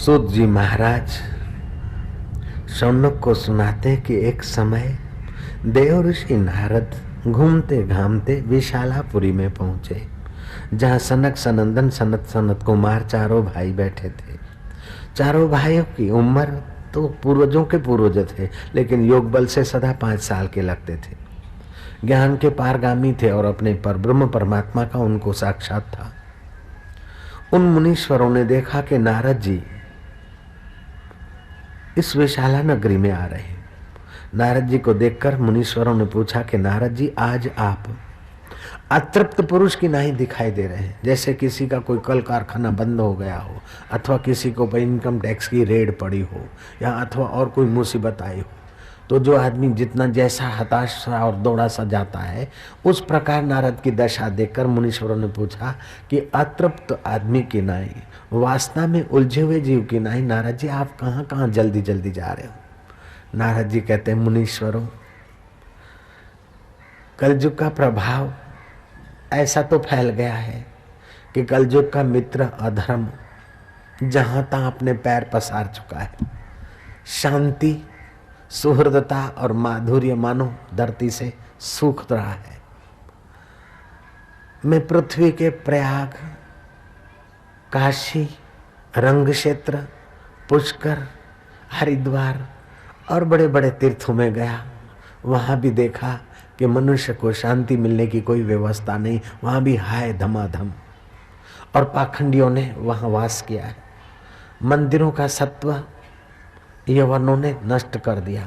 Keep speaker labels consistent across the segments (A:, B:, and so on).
A: सूत जी महाराज शौनक को सुनाते कि एक समय देव ऋषि नारद घूमते घामते विशालापुरी में पहुंचे, जहाँ सनक सनंदन सनत सनत कुमार चारों भाई बैठे थे। चारों भाइयों की उम्र तो पूर्वजों के पूर्वज थे, लेकिन योग बल से सदा 5 साल के लगते थे। ज्ञान के पारगामी थे और अपने पर ब्रह्म परमात्मा का उनको साक्षात था। उन मुनीश्वरों ने देखा कि नारद जी इस विशाला नगरी में आ रहे हैं। नारद जी को देखकर मुनीश्वरों ने पूछा कि नारद जी, आज आप अतृप्त पुरुष की नहीं दिखाई दे रहे हैं, जैसे किसी का कोई कल कारखाना बंद हो गया हो, अथवा किसी को इनकम टैक्स की रेड पड़ी हो, या अथवा और कोई मुसीबत आई हो, तो जो आदमी जितना जैसा हताश सा और दौड़ा सा जाता है, उस प्रकार नारद की दशा देखकर मुनीश्वरों ने पूछा कि अतृप्त आदमी की नाई, वासना में उलझे हुए जीव की नाई नारद जी आप कहाँ कहाँ जल्दी जल्दी जा रहे हो। नारद जी कहते हैं, मुनीश्वरों, कलयुग का प्रभाव ऐसा तो फैल गया है कि कलयुग का मित्र अधर्म जहां तहां अपने पैर पसार चुका है। शांति, सुहृदता और माधुर्य मानो धरती से सूख रहा है। मैं पृथ्वी के प्रयाग, काशी, रंग क्षेत्र, पुष्कर, हरिद्वार और बड़े बड़े तीर्थों में गया। वहां भी देखा कि मनुष्य को शांति मिलने की कोई व्यवस्था नहीं, वहां भी हाय धमाधम, और पाखंडियों ने वहां वास किया है। मंदिरों का सत्व यवनों ने नष्ट कर दिया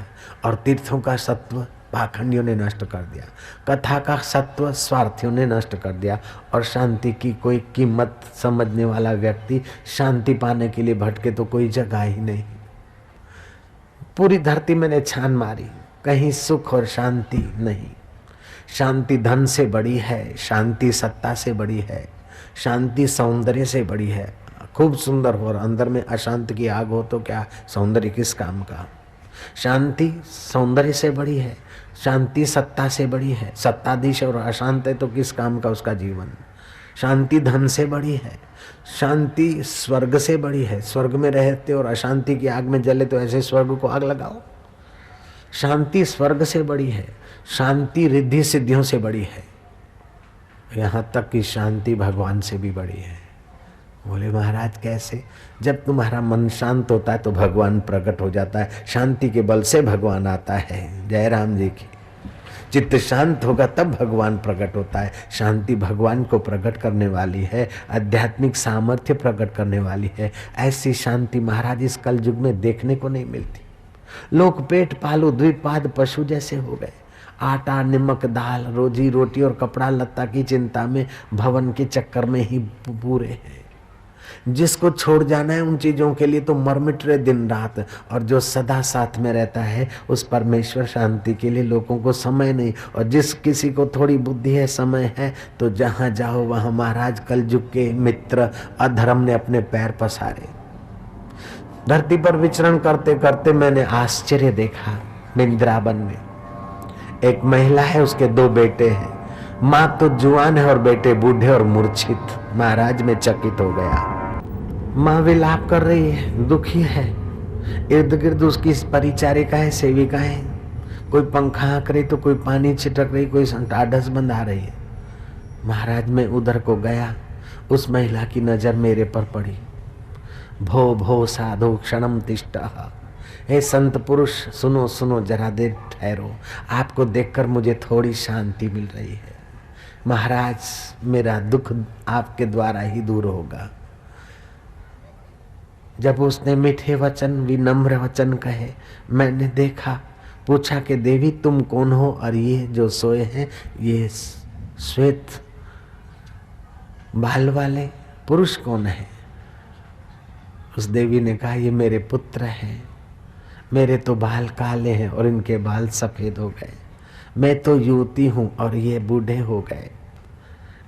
A: और तीर्थों का सत्व पाखंडियों ने नष्ट कर दिया। कथा का सत्व स्वार्थियों ने नष्ट कर दिया और शांति की कोई कीमत समझने वाला व्यक्ति शांति पाने के लिए भटके तो कोई जगह ही नहीं। पूरी धरती मैंने छान मारी, कहीं सुख और शांति नहीं। शांति धन से बड़ी है, शांति सत्ता से बड़ी है, शांति सौंदर्य से बड़ी है। खूब सुंदर हो और अंदर में अशांत की आग हो तो क्या सौंदर्य किस काम का। शांति सौंदर्य से बड़ी है, शांति सत्ता से बड़ी है। सत्ताधीश और अशांत है तो किस काम का उसका जीवन। शांति धन से बड़ी है, शांति स्वर्ग से बड़ी है। स्वर्ग में रहते और अशांति की आग में जले तो ऐसे स्वर्ग को आग लगाओ। शांति स्वर्ग से बड़ी है, शांति रिद्धि सिद्धियों से बड़ी है, यहाँ तक कि शांति भगवान से भी बड़ी है। बोले महाराज कैसे? जब तुम्हारा मन शांत होता है तो भगवान प्रकट हो जाता है। शांति के बल से भगवान आता है। जय राम जी की। चित्त शांत होगा तब भगवान प्रकट होता है। शांति भगवान को प्रकट करने वाली है, आध्यात्मिक सामर्थ्य प्रकट करने वाली है। ऐसी शांति महाराज इस कलयुग में देखने को नहीं मिलती। लोग पेट पालू द्विपाद पशु जैसे हो गए। आटा नमक दाल, रोजी रोटी और कपड़ा लत्ता की चिंता में, भवन के चक्कर में ही पूरे हैं। जिसको छोड़ जाना है उन चीजों के लिए तो मरमिट रहे दिन रात, और जो सदा साथ में रहता है उस परमेश्वर शांति के लिए लोगों को समय नहीं। और जिस किसी को थोड़ी बुद्धि है, समय है, तो जहां जाओ वहां महाराज कलयुग के मित्र अधर्म ने अपने पैर पसारे। धरती पर विचरण करते करते मैंने आश्चर्य देखा। वृंदावन में एक महिला है, उसके 2 बेटे हैं। माँ तो जुआन है और बेटे बूढ़े और मूर्छित। महाराज में चकित हो गया। माँ विलाप कर रही है, दुखी है। इर्द गिर्द उसकी परिचारिका है, सेविका है। कोई पंखा हाँक रही तो कोई पानी छिटक रही, कोई ढाढस बंधा रही है। महाराज में उधर को गया, उस महिला की नजर मेरे पर पड़ी। भो भो साधु क्षणम तिष्ठः। हे संत पुरुष सुनो सुनो, जरा देर ठहरो, आपको देखकर मुझे थोड़ी शांति मिल रही है। महाराज मेरा दुख आपके द्वारा ही दूर होगा। जब उसने मीठे वचन विनम्र वचन कहे, मैंने देखा, पूछा कि देवी तुम कौन हो और ये जो सोए हैं ये श्वेत बाल वाले पुरुष कौन है? उस देवी ने कहा ये मेरे पुत्र हैं। मेरे तो बाल काले हैं और इनके बाल सफेद हो गए। मैं तो युवती हूं और ये बूढ़े हो गए।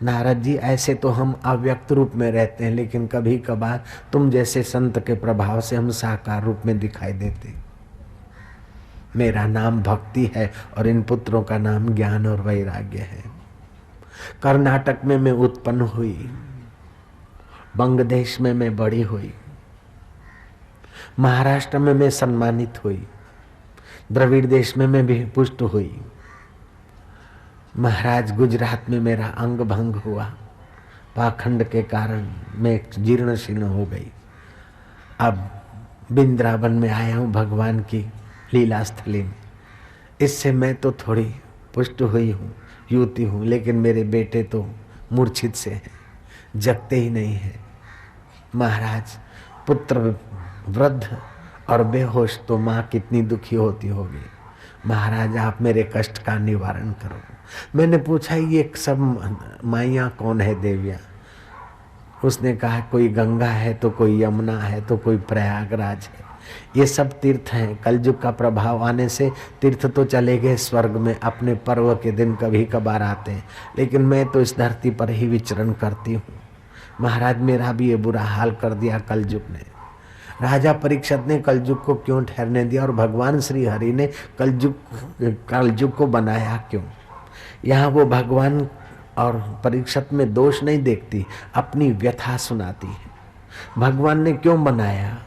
A: नारद जी ऐसे तो हम अव्यक्त रूप में रहते हैं, लेकिन कभी कभार तुम जैसे संत के प्रभाव से हम साकार रूप में दिखाई देते। मेरा नाम भक्ति है और इन पुत्रों का नाम ज्ञान और वैराग्य है। कर्नाटक में मैं उत्पन्न हुई, बंग देश में मैं बड़ी हुई। महाराष्ट्र में मैं सम्मानित हुई, द्रविड़ देश में मैं भी पुष्ट हुई। महाराज गुजरात में मेरा अंग भंग हुआ, पाखंड के कारण मैं जीर्ण शीर्ण हो गई। अब वृंदावन में आया हूँ भगवान की लीला स्थली में। इससे मैं तो थोड़ी पुष्ट हुई हूँ, युवती हूँ, लेकिन मेरे बेटे तो मूर्छित से हैं, जगते ही नहीं है। महाराज पुत्र वृद्ध और बेहोश तो माँ कितनी दुखी होती होगी। महाराज आप मेरे कष्ट का निवारण करो। मैंने पूछा ये सब माइयाँ कौन है देवियाँ? उसने कहा कोई गंगा है तो कोई यमुना है तो कोई प्रयागराज है। ये सब तीर्थ हैं। कलयुग का प्रभाव आने से तीर्थ तो चले गए स्वर्ग में, अपने पर्व के दिन कभी कभार आते हैं, लेकिन मैं तो इस धरती पर ही विचरण करती हूँ। महाराज मेरा भी ये बुरा हाल कर दिया कलयुग ने। राजा परीक्षित ने कलयुग को क्यों ठहरने दिया और भगवान श्री हरि ने कलयुग को बनाया क्यों? यहाँ वो भगवान और परीक्षित में दोष नहीं देखती, अपनी व्यथा सुनाती है। भगवान ने क्यों बनाया?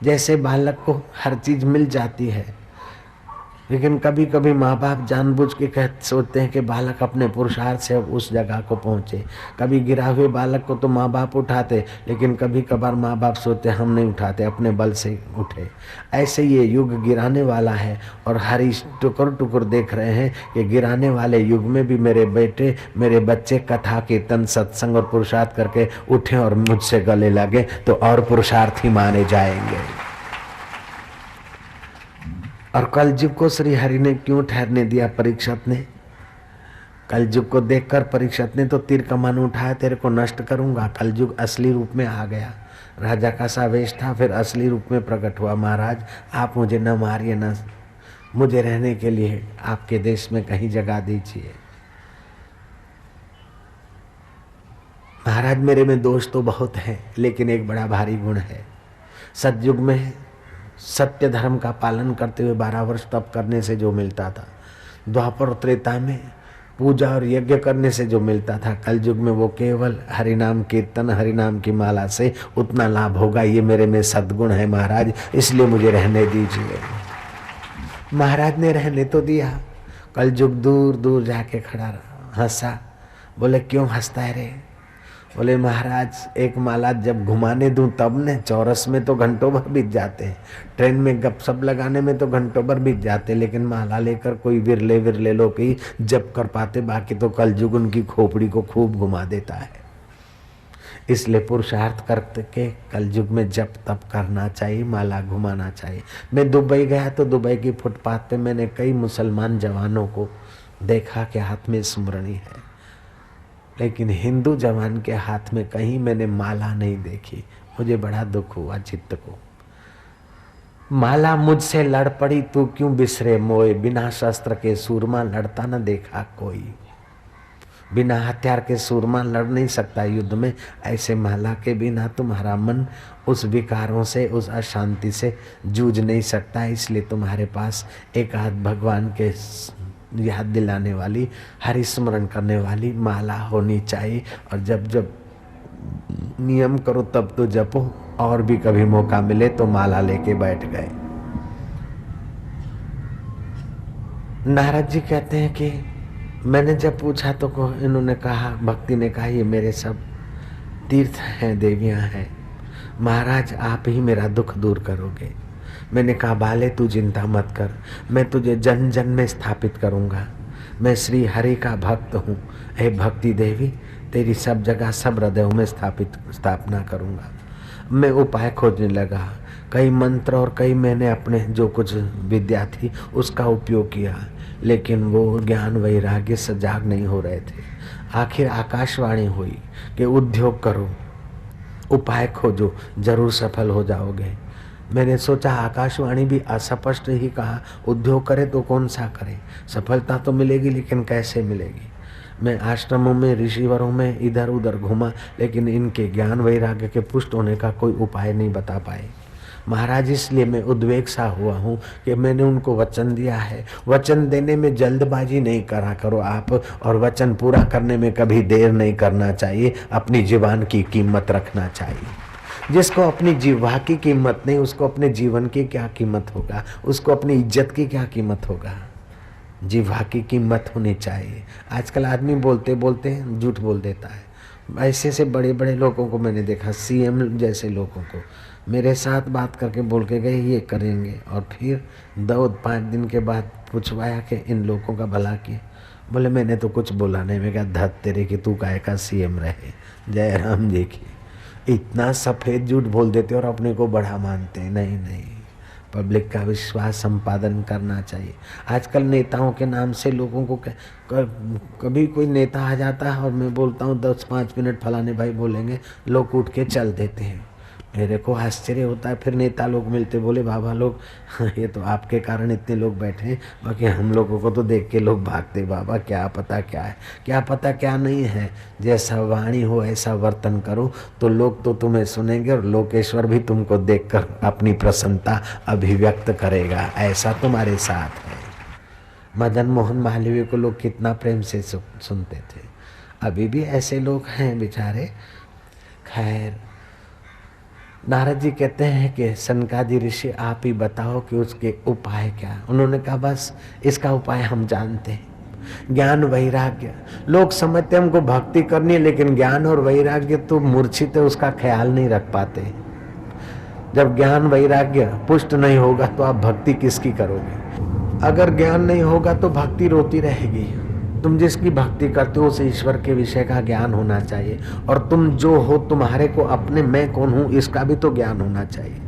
A: जैसे बालक को हर चीज मिल जाती है, लेकिन कभी कभी माँ बाप जानबूझ के सोचते हैं कि बालक अपने पुरुषार्थ से उस जगह को पहुँचे। कभी गिरा हुए बालक को तो माँ बाप उठाते, लेकिन कभी कभार माँ बाप सोचते हम नहीं उठाते, अपने बल से उठे। ऐसे ये युग गिराने वाला है और हरी टुकुर टुकुर देख रहे हैं कि गिराने वाले युग में भी मेरे बेटे मेरे बच्चे कथा कीर्तन सत्संग और पुरुषार्थ करके उठे और मुझसे गले लगे तो और पुरुषार्थी माने जाएंगे। और कलयुग को श्री हरि ने क्यों ठहरने दिया? परीक्षित ने कलयुग को देखकर परीक्षित ने तो तीर कमान उठाया, तेरे को नष्ट करूंगा। कलयुग असली रूप में आ गया, राजा का सा वेश था, फिर असली रूप में प्रकट हुआ। महाराज आप मुझे न मारिए, न मुझे रहने के लिए आपके देश में कहीं जगह दीजिए। महाराज मेरे में दोष तो बहुत है, लेकिन एक बड़ा भारी गुण है। सतयुग में सत्य धर्म का पालन करते हुए 12 वर्ष तप करने से जो मिलता था, द्वापर और त्रेता में पूजा और यज्ञ करने से जो मिलता था, कलयुग में वो केवल हरिनाम कीर्तन हरिनाम की माला से उतना लाभ होगा। ये मेरे में सद्गुण है महाराज, इसलिए मुझे रहने दीजिए। महाराज ने रहने तो दिया। कलयुग दूर दूर जाके खड़ा रहा, हंसा। बोले क्यों हंसता है रे? बोले महाराज एक माला जब घुमाने दूं तब ने, चौरस में तो घंटों भर बीत जाते हैं, ट्रेन में गपशप लगाने में तो घंटों भर बीत जाते, लेकिन माला लेकर कोई विरले विरले लोग ही जप कर पाते, बाकी तो कलयुग उनकी खोपड़ी को खूब घुमा देता है। इसलिए पुरुषार्थ करके कलयुग में जप तप करना चाहिए, माला घुमाना चाहिए। मैं दुबई गया तो दुबई की फुटपाथ पे मैंने कई मुसलमान जवानों को देखा कि हाथ में स्मरणी है, लेकिन हिंदू जवान के हाथ में कहीं मैंने माला नहीं देखी। मुझे बड़ा दुख हुआ चित्त को। माला मुझसे लड़ पड़ी तू क्यों बिसरे मोए, बिना शस्त्र के सूरमा लड़ता न देखा कोई। बिना हथियार के सूरमा लड़ नहीं सकता युद्ध में, ऐसे माला के बिना तुम्हारा मन उस विकारों से उस अशांति से जूझ नहीं सकता। इसलिए तुम्हारे पास एक आध भगवान के याद दिलाने वाली हरि स्मरण करने वाली माला होनी चाहिए। और जब जब नियम करो तब तो जपो, और भी कभी मौका मिले तो माला लेके बैठ गए। नारद जी कहते हैं कि मैंने जब पूछा तो इन्होंने कहा, भक्ति ने कहा ये मेरे सब तीर्थ हैं, देवियां हैं, महाराज आप ही मेरा दुख दूर करोगे। मैंने कहा बाले तू चिंता मत कर, मैं तुझे जन जन में स्थापित करूंगा। मैं श्री हरि का भक्त हूँ। हे भक्ति देवी, तेरी सब जगह सब हृदयों में स्थापना करूंगा। मैं उपाय खोजने लगा, कई मंत्र और कई मैंने अपने जो कुछ विद्या थी उसका उपयोग किया, लेकिन वो ज्ञान वैराग्य सजाग नहीं हो रहे थे। आखिर आकाशवाणी हुई कि उद्योग करो, उपाय खोजो, जरूर सफल हो जाओगे। मैंने सोचा आकाशवाणी भी अस्पष्ट ही कहा, उद्योग करे तो कौन सा करे, सफलता तो मिलेगी लेकिन कैसे मिलेगी। मैं आश्रमों में ऋषिवरों में इधर उधर घूमा, लेकिन इनके ज्ञान वैराग्य के पुष्ट होने का कोई उपाय नहीं बता पाए। महाराज इसलिए मैं उद्वेग सा हुआ हूँ कि मैंने उनको वचन दिया है। वचन देने में जल्दबाजी नहीं करा करो आप, और वचन पूरा करने में कभी देर नहीं करना चाहिए। अपनी जुबान की कीमत रखना चाहिए। जिसको अपनी जिह्वा की कीमत नहीं, उसको अपने जीवन की क्या कीमत होगा, उसको अपनी इज्जत की क्या कीमत होगा। जिह्वा की कीमत होनी चाहिए। आजकल आदमी बोलते बोलते झूठ बोल देता है। ऐसे से बड़े बड़े लोगों को मैंने देखा, सीएम जैसे लोगों को मेरे साथ बात करके बोल के गए ये करेंगे, और फिर 2-5 दिन के बाद पूछवाया कि इन लोगों का भला किए। बोले मैंने तो कुछ बोला नहीं। मैं कहा धत तेरे कि तू काहे का सीएम रहे, जय राम जी की। इतना सफ़ेद झूठ बोल देते और अपने को बड़ा मानते। नहीं नहीं, पब्लिक का विश्वास संपादन करना चाहिए। आजकल नेताओं के नाम से लोगों को कभी कोई नेता आ जाता है और मैं बोलता हूँ 10-5 मिनट फलाने भाई बोलेंगे, लोग उठ के चल देते हैं। मेरे को आश्चर्य होता है। फिर नेता लोग मिलते, बोले बाबा लोग ये तो आपके कारण इतने लोग बैठे हैं, बाकी हम लोगों को तो देख के लोग भागते। बाबा क्या पता क्या है, क्या पता क्या नहीं है। जैसा वाणी हो ऐसा वर्तन करो तो लोग तो तुम्हें सुनेंगे और लोकेश्वर भी तुमको देखकर अपनी प्रसन्नता अभिव्यक्त करेगा। ऐसा तुम्हारे साथ है। मदन मोहन मालवीय को लोग कितना प्रेम से सुनते थे। अभी भी ऐसे लोग हैं बेचारे। खैर, नारद जी कहते हैं कि सनकादि ऋषि आप ही बताओ कि उसके उपाय क्या। उन्होंने कहा बस इसका उपाय हम जानते हैं, ज्ञान वैराग्य। लोग समझते हैं हमको भक्ति करनी है, लेकिन ज्ञान और वैराग्य तो मूर्छित है, उसका ख्याल नहीं रख पाते। जब ज्ञान वैराग्य पुष्ट नहीं होगा तो आप भक्ति किसकी करोगे। अगर ज्ञान नहीं होगा तो भक्ति रोती रहेगी। तुम जिसकी भक्ति करते हो उस ईश्वर के विषय का ज्ञान होना चाहिए, और तुम जो हो तुम्हारे को अपने मैं कौन हूँ इसका भी तो ज्ञान होना चाहिए।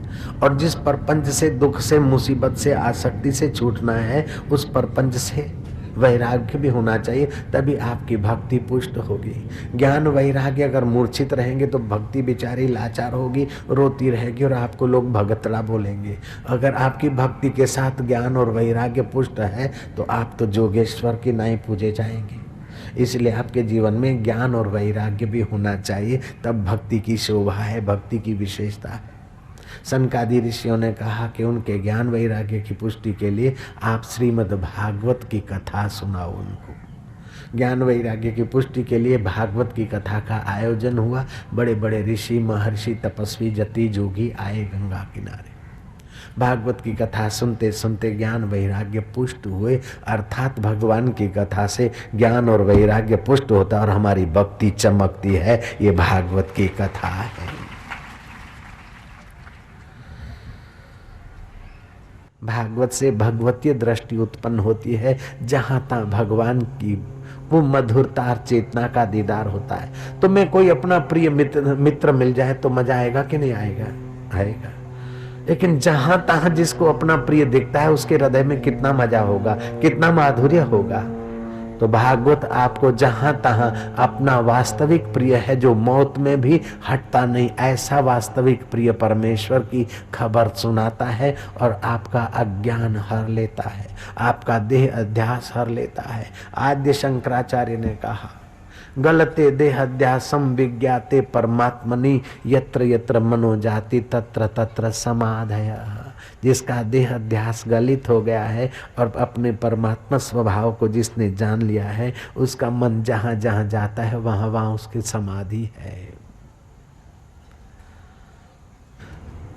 A: और जिस परपंच से, दुख से, मुसीबत से, आसक्ति से छूटना है, उस परपंच से वैराग्य भी होना चाहिए, तभी आपकी भक्ति पुष्ट होगी। ज्ञान वैराग्य अगर मूर्छित रहेंगे तो भक्ति बेचारी लाचार होगी, रोती रहेगी और आपको लोग भगतड़ा बोलेंगे। अगर आपकी भक्ति के साथ ज्ञान और वैराग्य पुष्ट है तो आप तो जोगेश्वर की नाई पूजे जाएंगे। इसलिए आपके जीवन में ज्ञान और वैराग्य भी होना चाहिए, तब भक्ति की शोभा है, भक्ति की विशेषता है। सनकादि ऋषियों ने कहा कि उनके ज्ञान वैराग्य की पुष्टि के लिए आप श्रीमद् भागवत की कथा सुनाओ उनको। ज्ञान वैराग्य की पुष्टि के लिए भागवत की कथा का आयोजन हुआ। बड़े बड़े ऋषि, महर्षि, तपस्वी, जति, जोगी आए गंगा किनारे। भागवत की कथा सुनते सुनते ज्ञान वैराग्य पुष्ट हुए, अर्थात भगवान की कथा से ज्ञान और वैराग्य पुष्ट होता और हमारी भक्ति चमकती है। ये भागवत की कथा है। भागवत से भगवतीय दृष्टि उत्पन्न होती है। जहाँ तहाँ भगवान की वो मधुरता और चेतना का दीदार होता है। तो मैं कोई अपना प्रिय मित्र मिल जाए तो मजा आएगा कि नहीं आएगा? आएगा। लेकिन जहां तहां जिसको अपना प्रिय दिखता है उसके हृदय में कितना मजा होगा, कितना माधुर्य होगा। तो भागवत आपको जहां तहां अपना वास्तविक प्रिय है, जो मौत में भी हटता नहीं, ऐसा वास्तविक प्रिय परमेश्वर की खबर सुनाता है और आपका अज्ञान हर लेता है, आपका देह अध्यास हर लेता है। आद्य शंकराचार्य ने कहा, गलते देहाध्यासम विज्ञाते परमात्मनि यत्र यत्र मनो जाति तत्र तत्र समाधय। जिसका देह अध्यास गलित हो गया है और अपने परमात्मा स्वभाव को जिसने जान लिया है, उसका मन जहाँ जहाँ जाता है वहाँ वहाँ उसकी समाधि है।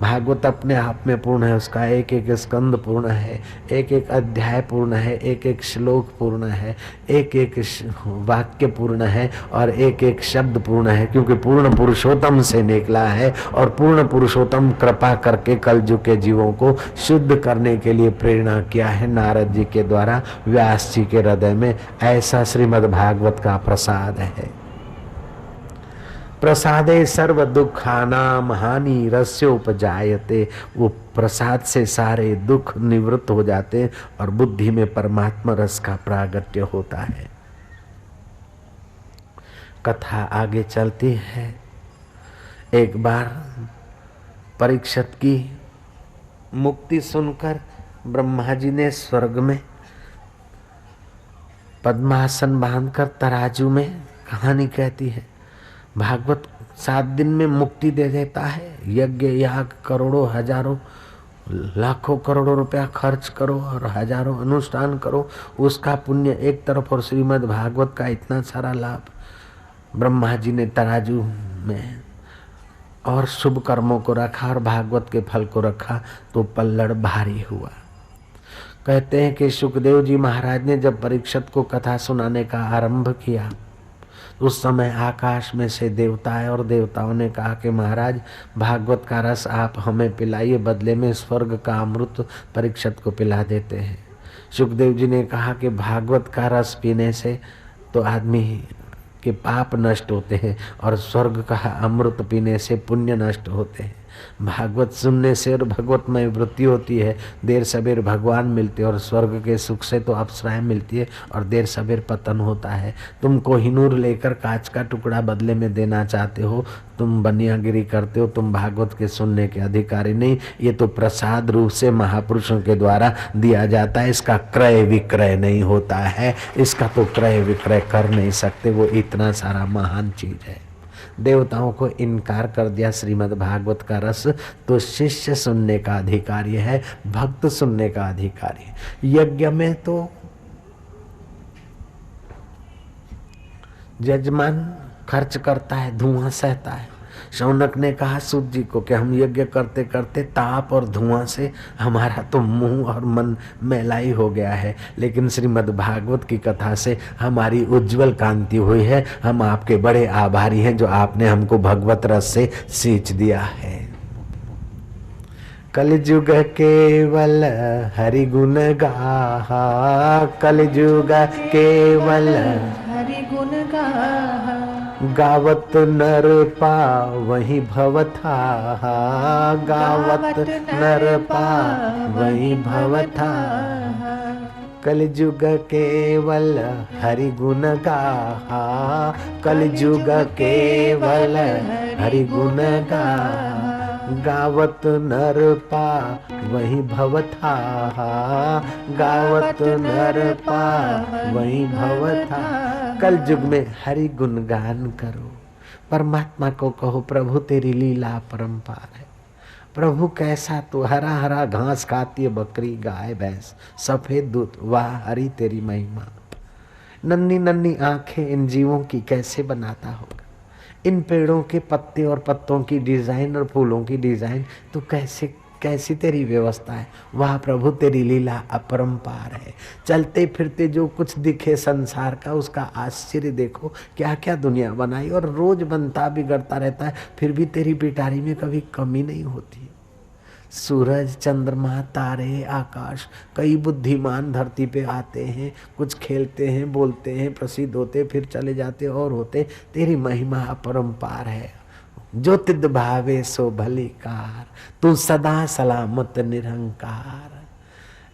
A: भागवत अपने आप में पूर्ण है, उसका एक एक स्कंद पूर्ण है, एक एक अध्याय पूर्ण है, एक एक श्लोक पूर्ण है, एक एक वाक्य पूर्ण है और एक एक शब्द पूर्ण है, क्योंकि पूर्ण पुरुषोत्तम से निकला है। और पूर्ण पुरुषोत्तम कृपा करके कलयुग के जीवों को शुद्ध करने के लिए प्रेरणा किया है नारद जी के द्वारा व्यास जी के हृदय में। ऐसा श्रीमद् भागवत का प्रसाद है। प्रसादे सर्व दुखानाम हानि रस्योपजायते। वो प्रसाद से सारे दुख निवृत्त हो जाते और बुद्धि में परमात्मा रस का प्रागट्य होता है। कथा आगे चलती है। एक बार परीक्षित की मुक्ति सुनकर ब्रह्मा जी ने स्वर्ग में पद्मासन बांधकर तराजू में, कहानी कहती है, भागवत 7 दिन में मुक्ति दे देता है। यज्ञ याग करोड़ों हजारों लाखों करोड़ों रुपया खर्च करो और हजारों अनुष्ठान करो, उसका पुण्य एक तरफ और श्रीमद् भागवत का इतना सारा लाभ। ब्रह्मा जी ने तराजू में और शुभ कर्मों को रखा और भागवत के फल को रखा तो पल्लड़ भारी हुआ। कहते हैं कि सुखदेव जी महाराज ने जब परीक्षित को कथा सुनाने का आरंभ किया, उस समय आकाश में से देवता आए और देवताओं ने कहा कि महाराज भागवत का रस आप हमें पिलाइए, बदले में स्वर्ग का अमृत परीक्षित को पिला देते हैं। सुखदेव जी ने कहा कि भागवत का रस पीने से तो आदमी के पाप नष्ट होते हैं और स्वर्ग का अमृत पीने से पुण्य नष्ट होते हैं। भागवत सुनने से और भगवतमय वृत्ति होती है, देर सबेर भगवान मिलते हैं और स्वर्ग के सुख से तो अप्सराएं मिलती है और देर सबेर पतन होता है। तुम कोहिनूर लेकर कांच का टुकड़ा बदले में देना चाहते हो, तुम बनियागिरी करते हो, तुम भागवत के सुनने के अधिकारी नहीं। ये तो प्रसाद रूप से महापुरुषों के द्वारा दिया जाता है, इसका क्रय विक्रय नहीं होता है, इसका तो क्रय विक्रय कर नहीं सकते, वो इतना सारा महान चीज है। देवताओं को इनकार कर दिया श्रीमद् भागवत का रस, तो शिष्य सुनने का अधिकारी है, भक्त सुनने का अधिकारी है। यज्ञ में तो जजमान खर्च करता है, धुआं सहता है। शौनक ने कहा सूत जी को कि हम यज्ञ करते करते ताप और धुआं से हमारा तो मुंह और मन मैलाई हो गया है, लेकिन श्रीमद् भागवत की कथा से हमारी उज्जवल कांति हुई है। हम आपके बड़े आभारी हैं जो आपने हमको भगवत रस से सींच दिया है। कलयुग केवल हरि गुण गाहा, कलयुग केवल
B: हरि गुण गाहा,
A: गावत नर पावहि भवथा, गावत नर पावहि भवथा। कलयुग केवल हरि गुण गाहा, कलयुग केवल हरि गुण गाहा, गावत नर पावहि भवथा, गावत नर पावहि भवथा। कल युग में हरि गुणगान करो, परमात्मा को कहो प्रभु तेरी लीला परंपार है। प्रभु कैसा तू, हरा हरा घास खाती है बकरी गाय भैंस, सफेद दूध, वाह हरि तेरी महिमा। नन्ही नन्ही आंखें इन जीवों की कैसे बनाता होगा, इन पेड़ों के पत्ते और पत्तों की डिजाइन और फूलों की डिजाइन तो कैसी तेरी व्यवस्था है। वाह प्रभु तेरी लीला अपरंपार है। चलते फिरते जो कुछ दिखे संसार का, उसका आश्चर्य देखो, क्या क्या दुनिया बनाई और रोज बनता बिगड़ता रहता है, फिर भी तेरी पिटारी में कभी कमी नहीं होती। सूरज चंद्रमा तारे आकाश, कई बुद्धिमान धरती पे आते हैं, कुछ खेलते हैं बोलते हैं प्रसिद्ध होते फिर चले जाते और होते, तेरी महिमा अपरंपार है। जो तिद भावे सो भलीकार, तू सदा सलामत निरंकार।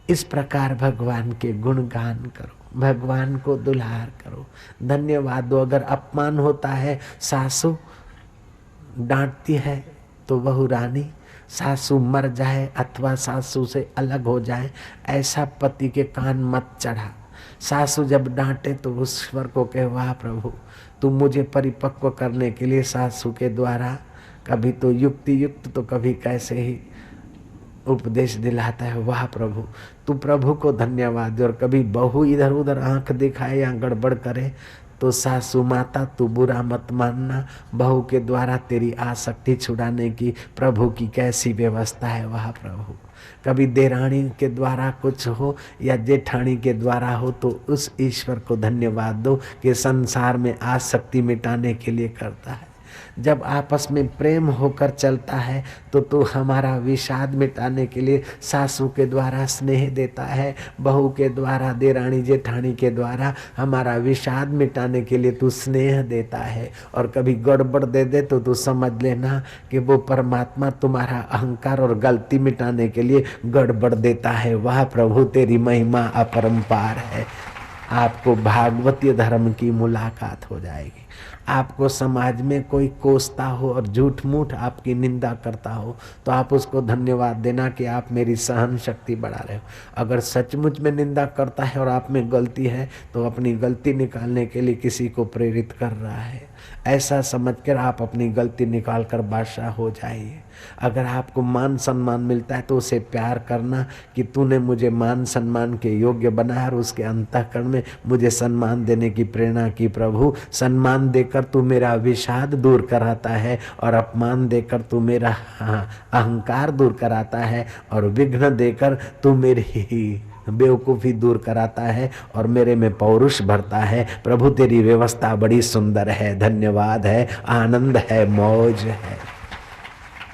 A: इस प्रकार भगवान के गुणगान करो, भगवान को दुलार करो, धन्यवाद दो। अगर अपमान होता है, सासू डांटती है तो बहू रानी, सासू मर जाए अथवा सासू से अलग हो जाए, ऐसा पति के कान मत चढ़ा। सासू जब डांटे तो उस ईश्वर को कहे वाह प्रभु तू मुझे परिपक्व करने के लिए सासू के द्वारा कभी तो युक्ति युक्त तो कभी कैसे ही उपदेश दिलाता है। वाह प्रभु, तू प्रभु को धन्यवाद दे। और कभी बहू इधर उधर आंख दिखाए या गड़बड़ करे तो सासू माता तू बुरा मत मानना, बहू के द्वारा तेरी आसक्ति छुड़ाने की प्रभु की कैसी व्यवस्था है। वाह प्रभु, कभी देरानी के द्वारा कुछ हो या जेठानी के द्वारा हो तो उस ईश्वर को धन्यवाद दो कि संसार में आसक्ति मिटाने के लिए करता है। जब आपस में प्रेम होकर चलता है तो तू हमारा विषाद मिटाने के लिए सासू के द्वारा स्नेह देता है, बहू के द्वारा देरानी जेठानी के द्वारा हमारा विषाद मिटाने के लिए तू स्नेह देता है। और कभी गड़बड़ दे दे तो तू समझ लेना कि वो परमात्मा तुम्हारा अहंकार और गलती मिटाने के लिए गड़बड़ देता है। वाह प्रभु तेरी महिमा अपरंपार है। आपको भागवतीय धर्म की मुलाकात हो जाएगी। आपको समाज में कोई कोसता हो और झूठ मूठ आपकी निंदा करता हो तो आप उसको धन्यवाद देना कि आप मेरी सहन शक्ति बढ़ा रहे हो। अगर सचमुच में निंदा करता है और आप में गलती है तो अपनी गलती निकालने के लिए किसी को प्रेरित कर रहा है, ऐसा समझकर आप अपनी गलती निकाल कर बादशाह हो जाइए। अगर आपको मान सम्मान मिलता है तो उसे प्यार करना कि तूने मुझे मान सम्मान के योग्य बनाया और उसके अंतःकरण में मुझे सम्मान देने की प्रेरणा की। प्रभु सम्मान देकर देकर तू मेरा विषाद दूर कराता है, और अपमान देकर तू मेरा अहंकार दूर कराता है, और विघ्न देकर तू मेरी बेवकूफ़ी दूर कराता है, और मेरे में पौरुष भरता है। प्रभु तेरी व्यवस्था बड़ी सुंदर है, धन्यवाद है, आनंद है, मौज है।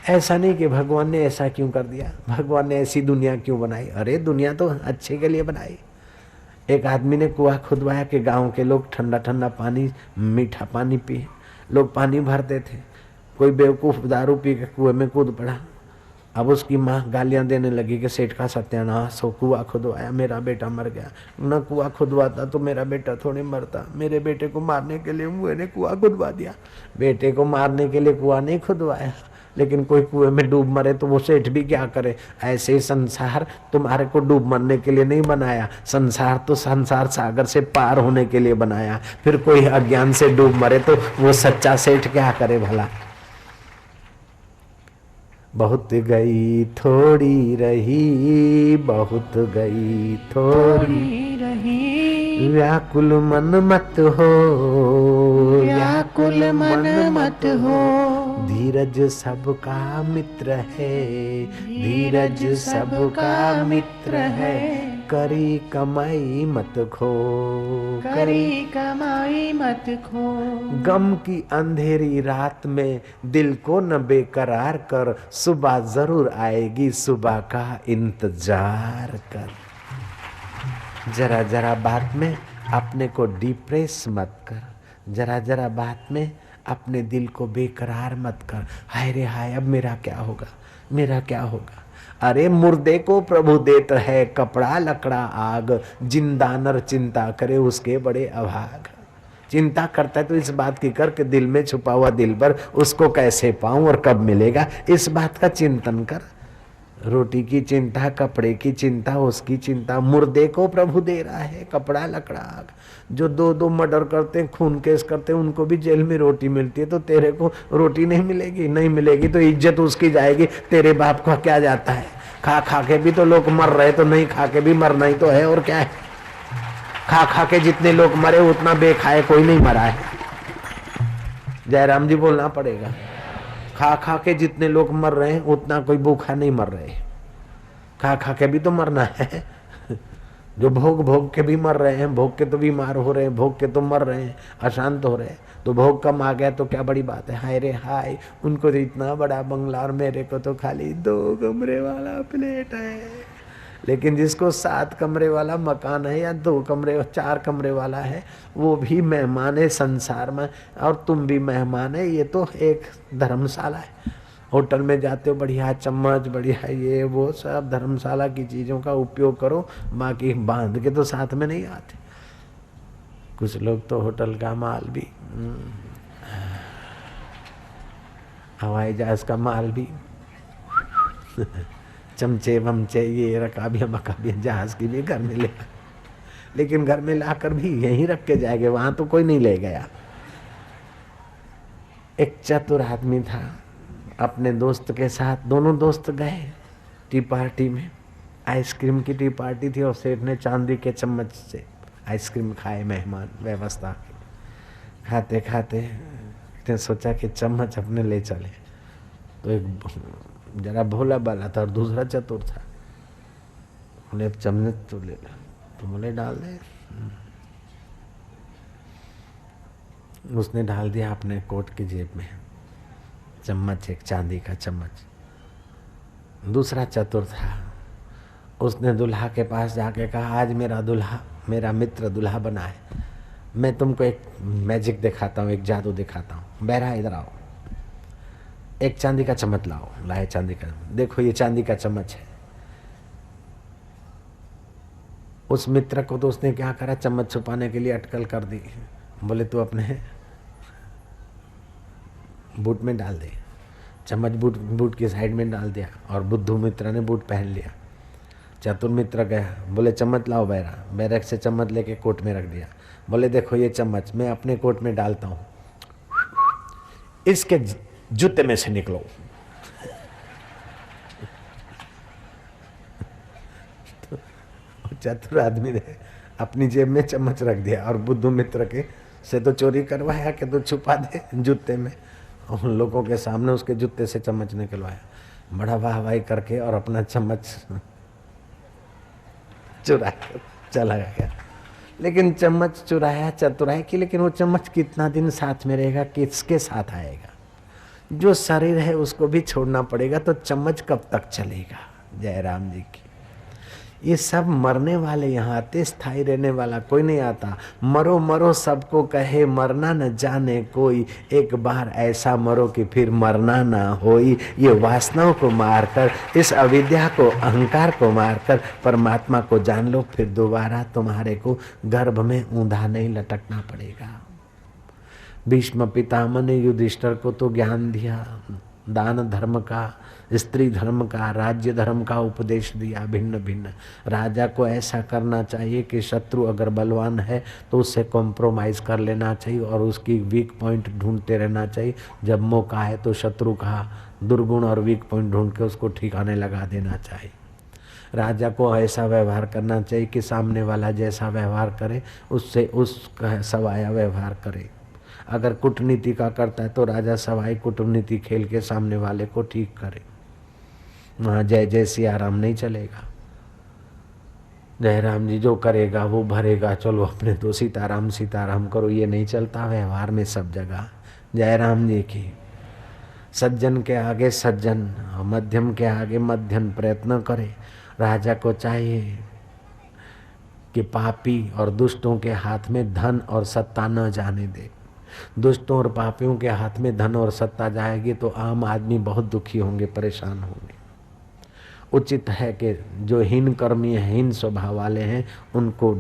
A: ऐसा नहीं कि भगवान ने ऐसा क्यों कर दिया, भगवान ने ऐसी दुनिया क्यों बनाई। अरे दुनिया तो अच्छे के लिए बनाई। एक आदमी ने कुआं खुदवाया कि गांव के लोग ठंडा ठंडा पानी, मीठा पानी पिए। लोग पानी भरते थे, कोई बेवकूफ़ दारू पी के कुएं में कूद पड़ा। अब उसकी माँ गालियां देने लगी कि सेठ का सत्यानाश हो, कुआं खुदवाया, मेरा बेटा मर गया। न कुआं खुदवाता तो मेरा बेटा थोड़ी मरता, मेरे बेटे को मारने के लिए मैंने कुआं खुदवा दिया। बेटे को मारने के लिए कुआं नहीं खुदवाया, लेकिन कोई कुएं में डूब मरे तो वो सेठ भी क्या करे। ऐसे ही संसार तुम्हारे को डूब मरने के लिए नहीं बनाया, संसार तो संसार सागर से पार होने के लिए बनाया। फिर कोई अज्ञान से डूब मरे तो वो सच्चा सेठ क्या करे भला। बहुत गई थोड़ी रही, बहुत गई थोड़ी
B: रही,
A: व्याकुल मन मत हो,
B: व्याकुल मन मत हो।
A: धीरज सबका मित्र है, धीरज सबका मित्र है। करी कमाई मत खो,
B: करी कमाई मत खो।
A: गम की अंधेरी रात में दिल को न बेकरार कर, सुबह जरूर आएगी, सुबह का इंतजार कर। जरा जरा बात में अपने को डिप्रेस मत कर, जरा जरा बात में अपने दिल को बेकरार मत कर। हाय रे हाय, अब मेरा क्या होगा, मेरा क्या होगा। अरे मुर्दे को प्रभु देता है कपड़ा लकड़ा आग, जिंदा नर चिंता करे उसके बड़े अभाग। चिंता करता है तो इस बात की कर कि दिल में छुपा हुआ दिल भर उसको कैसे पाऊं और कब मिलेगा, इस बात का चिंतन कर। रोटी की चिंता, कपड़े की चिंता, उसकी चिंता। मुर्दे को प्रभु दे रहा है कपड़ा लकड़ा आग। जो दो दो मर्डर करते हैं, खून केस करते हैं, उनको भी जेल में रोटी मिलती है, तो तेरे को रोटी नहीं मिलेगी? नहीं मिलेगी तो इज्जत उसकी जाएगी, तेरे बाप का क्या जाता है। खा खा के भी तो लोग मर रहे, तो नहीं खा के भी मरना ही तो है, और क्या है। खा खा के जितने लोग मरे उतना बेखाए कोई नहीं मरा है। जयराम जी बोलना पड़ेगा। खा खा के जितने लोग मर रहे हैं उतना कोई भूखा नहीं मर रहे। खा खा के भी तो मरना है। जो भोग भोग के भी मर रहे हैं, भोग के तो बीमार हो रहे हैं, भोग के तो मर रहे हैं, अशांत हो रहे हैं, तो भोग कम आ गया तो क्या बड़ी बात है। हाय रे हाय, उनको तो इतना बड़ा बंगला और मेरे को तो खाली 2 कमरे वाला फ्लैट है। लेकिन जिसको 7 कमरे वाला मकान है या 2 कमरे 4 कमरे वाला है, वो भी मेहमान है संसार में, और तुम भी मेहमान है। ये तो एक धर्मशाला है। होटल में जाते हो, बढ़िया चम्मच, बढ़िया ये वो सब धर्मशाला की चीज़ों का उपयोग करो, बाकी बांध के तो साथ में नहीं आते। कुछ लोग तो होटल का माल भी, हवाई जहाज का माल भी, चमचे वमचे ये रकाबियाँ बकाबियाँ जहाज की भी घर में ले, लेकिन घर में लाकर भी यहीं रख के जाएंगे, वहां तो कोई नहीं ले गया। एक चतुर आदमी था, अपने दोस्त के साथ, दोनों दोस्त गए टी पार्टी में। आइसक्रीम की टी पार्टी थी और सेठ ने चांदी के चम्मच से आइसक्रीम खाए, मेहमान व्यवस्था। खाते खाते ने सोचा कि चम्मच अपने ले चले, तो एक जरा भोला बाला था और दूसरा चतुर था। बोले चम्मच तो ले लो, तो बोले डाल दे। उसने डाल दिया अपने कोट की जेब में चम्मच, एक चांदी का चम्मच। दूसरा चतुर था, उसने दुल्हा के पास जाके कहा, आज मेरा दुल्हा, मेरा मित्र दुल्हा बना है, मैं तुमको एक मैजिक दिखाता हूँ, एक जादू दिखाता हूँ। बहरा इधर आओ, एक चांदी का चम्मच लाओ। लाए चांदी का, देखो ये चांदी का चम्मच है। उस मित्र को तो उसने क्या करा, चम्मच छुपाने के लिए अटकल कर दी। बोले तू अपने बूट में डाल दे। चम्मच बूट की साइड में डाल दिया और बुद्धू मित्र ने बूट पहन लिया। चतुर मित्र गया, बोले चम्मच लाओ बहरा। बहरा से चम्मच लेके कोट में रख दिया। बोले देखो ये चम्मच मैं अपने कोट में डालता हूँ, इसके जूते में से निकलो। तो चतुर आदमी ने अपनी जेब में चम्मच रख दिया और बुद्धू मित्र के से तो चोरी करवाया कि तो छुपा दे जूते में, उन लोगों के सामने उसके जूते से चम्मच निकलवाया, बड़ा वाहवाही करके और अपना चम्मच चुरा कर चला गया। लेकिन चम्मच चुराया चतुराई की, लेकिन वो चम्मच कितना दिन साथ में रहेगा, किसके साथ आएगा? जो शरीर है उसको भी छोड़ना पड़ेगा, तो चम्मच कब तक चलेगा? जय राम जी की। ये सब मरने वाले यहाँ आते, स्थायी रहने वाला कोई नहीं आता। मरो मरो सबको कहे, मरना न जाने कोई, एक बार ऐसा मरो कि फिर मरना ना होई। ये वासनाओं को मारकर, इस अविद्या को, अहंकार को मारकर परमात्मा को जान लो, फिर दोबारा तुम्हारे को गर्भ में ऊंधा नहीं लटकना पड़ेगा। भीष्म पितामह ने युधिष्ठिर को तो ज्ञान दिया, दान धर्म का, स्त्री धर्म का, राज्य धर्म का उपदेश दिया भिन्न भिन्न। राजा को ऐसा करना चाहिए कि शत्रु अगर बलवान है तो उससे कॉम्प्रोमाइज कर लेना चाहिए और उसकी वीक पॉइंट ढूंढते रहना चाहिए। जब मौका है तो शत्रु का दुर्गुण और वीक पॉइंट ढूंढ के उसको ठिकाने लगा देना चाहिए। राजा को ऐसा व्यवहार करना चाहिए कि सामने वाला जैसा व्यवहार करे उससे उसका सवाया व्यवहार करे। अगर कूटनीति का करता है तो राजा सवाई कूटनीति खेल के सामने वाले को ठीक करे। वहाँ जय जय सिया राम नहीं चलेगा। जय राम जी जो करेगा वो भरेगा, चलो अपने तो सीताराम सीताराम करो, ये नहीं चलता व्यवहार में सब जगह। जय राम जी की। सज्जन के आगे सज्जन, मध्यम के आगे मध्यम प्रयत्न करे। राजा को चाहिए कि पापी और दुष्टों के हाथ में धन और सत्ता न जाने दे। दुष्टों और पापियों के हाथ में धन और सत्ता जाएगी तो आम आदमी बहुत दुखी होंगे, परेशान होंगे। उचित है कि जो हीन कर्मी है, हीन स्वभाव वाले हैं, उनको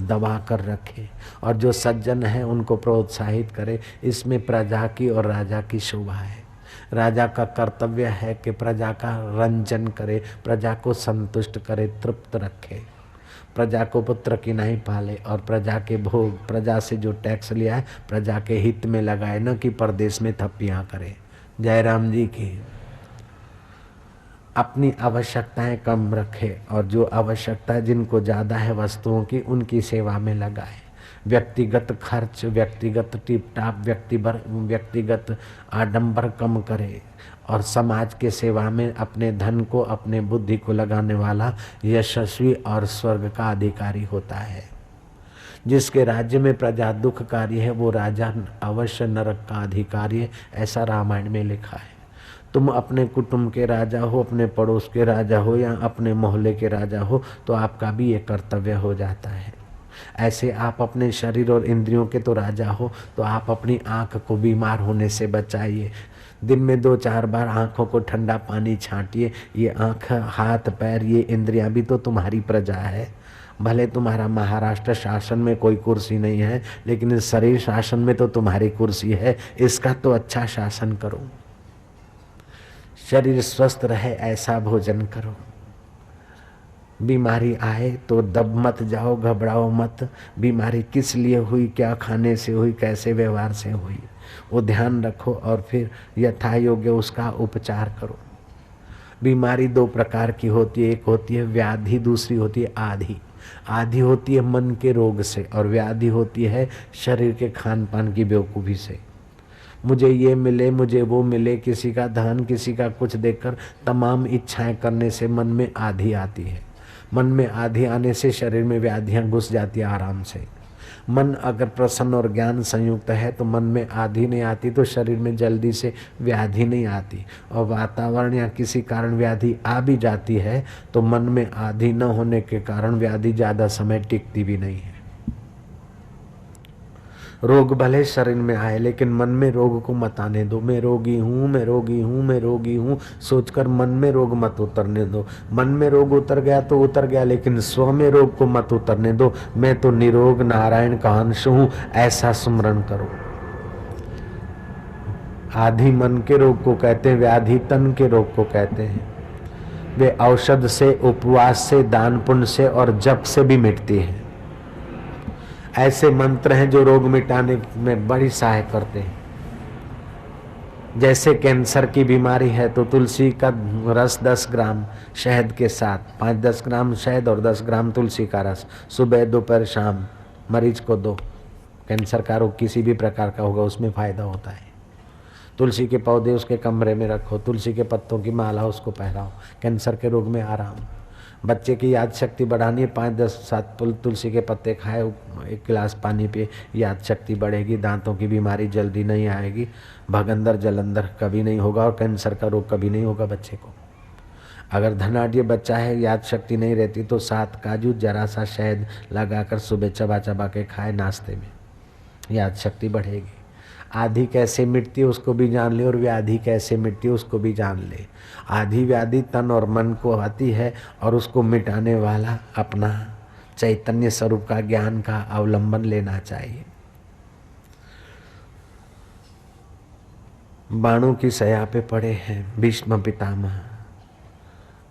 A: दबा कर रखे और जो सज्जन है उनको प्रोत्साहित करे। इसमें प्रजा की और राजा की शोभा है। राजा का कर्तव्य है कि प्रजा का रंजन करे, प्रजा को संतुष्ट करे, तृप्त रखे, प्रजा को पुत्र की नहीं पाले और प्रजा के भोग, प्रजा से जो टैक्स लिया है प्रजा के हित में लगाए, न कि परदेश में थप्पियां करे। जय राम जी की। अपनी आवश्यकताएं कम रखे और जो आवश्यकता जिनको ज़्यादा है वस्तुओं की, उनकी सेवा में लगाए। व्यक्तिगत खर्च, व्यक्तिगत टिप टाप, व्यक्तिगत आडंबर कम करे और समाज के सेवा में अपने धन को, अपने बुद्धि को लगाने वाला यशस्वी और स्वर्ग का अधिकारी होता है। जिसके राज्य में प्रजा दुखकारी है वो राजा अवश्य नरक का अधिकारी है, ऐसा रामायण में लिखा है। तुम अपने कुटुंब के राजा हो, अपने पड़ोस के राजा हो या अपने मोहल्ले के राजा हो तो आपका भी ये कर्तव्य हो जाता है। ऐसे आप अपने शरीर और इंद्रियों के तो राजा हो, तो आप अपनी आंख को बीमार होने से बचाइए। दिन में 2-4 बार आंखों को ठंडा पानी छांटिए। ये आंख, हाथ, पैर, ये इंद्रियां भी तो तुम्हारी प्रजा है। भले तुम्हारा महाराष्ट्र शासन में कोई कुर्सी नहीं है, लेकिन इस शरीर शासन में तो तुम्हारी कुर्सी है। इसका तो अच्छा शासन करो। शरीर स्वस्थ रहे ऐसा भोजन करो। बीमारी आए तो दब मत जाओ, घबराओ मत। बीमारी किस लिए हुई, क्या खाने से हुई, कैसे व्यवहार से हुई, वो ध्यान रखो और फिर यथा योग्य उसका उपचार करो। बीमारी 2 प्रकार की होती है, एक होती है व्याधि, दूसरी होती है आधि। आधि होती है मन के रोग से और व्याधि होती है शरीर के खान पान की बेवकूफ़ी से। मुझे ये मिले, मुझे वो मिले, किसी का धन, किसी का कुछ देखकर तमाम इच्छाएं करने से मन में आधी आती है। मन में आधी आने से शरीर में व्याधियां घुस जाती है आराम से। मन अगर प्रसन्न और ज्ञान संयुक्त है तो मन में आधी नहीं आती, तो शरीर में जल्दी से व्याधि नहीं आती। और वातावरण या किसी कारण व्याधि आ भी जाती है तो मन में आधी न होने के कारण व्याधि ज़्यादा समय टिकती भी नहीं है। रोग भले शरीर में आए लेकिन मन में रोग को मत आने दो। मैं रोगी हूँ, मैं रोगी हूँ, मैं रोगी हूँ सोचकर मन में रोग मत उतरने दो। मन में रोग उतर गया तो उतर गया, लेकिन स्व में रोग को मत उतरने दो। मैं तो निरोग नारायण का अंश हूँ, ऐसा स्मरण करो। आधि मन के रोग को कहते हैं, व्याधि तन के रोग को कहते हैं। वे औषध से, उपवास से, दान पुण्य से और जप से भी मिटती है। ऐसे मंत्र हैं जो रोग मिटाने में बड़ी सहायता करते हैं। जैसे कैंसर की बीमारी है तो तुलसी का रस 10 ग्राम शहद के साथ, 5-10 ग्राम शहद और 10 ग्राम तुलसी का रस सुबह दोपहर शाम मरीज को दो। कैंसर का रोग किसी भी प्रकार का होगा उसमें फायदा होता है। तुलसी के पौधे उसके कमरे में रखो, तुलसी के पत्तों की माला उसको पहराओ, कैंसर के रोग में आराम। बच्चे की याद शक्ति बढ़ानी है, 5-10-7 तुलसी के पत्ते खाए, 1 गिलास पानी पिए, याद शक्ति बढ़ेगी, दांतों की बीमारी जल्दी नहीं आएगी, भगंदर जलंधर कभी नहीं होगा और कैंसर का रोग कभी नहीं होगा बच्चे को। अगर धनाढ़ बच्चा है, याद शक्ति नहीं रहती तो 7 काजू जरा सा शहद लगाकर सुबह चबा चबा के खाए नाश्ते में, याद शक्ति बढ़ेगी। आधी कैसे मिटती है उसको भी जान ले और व्याधि कैसे मिटती है उसको भी जान ले। आधी व्याधि तन और मन को आती है और उसको मिटाने वाला अपना चैतन्य स्वरूप का ज्ञान का अवलंबन लेना चाहिए। बाणों की सया पे पड़े हैं भीष्म पितामह।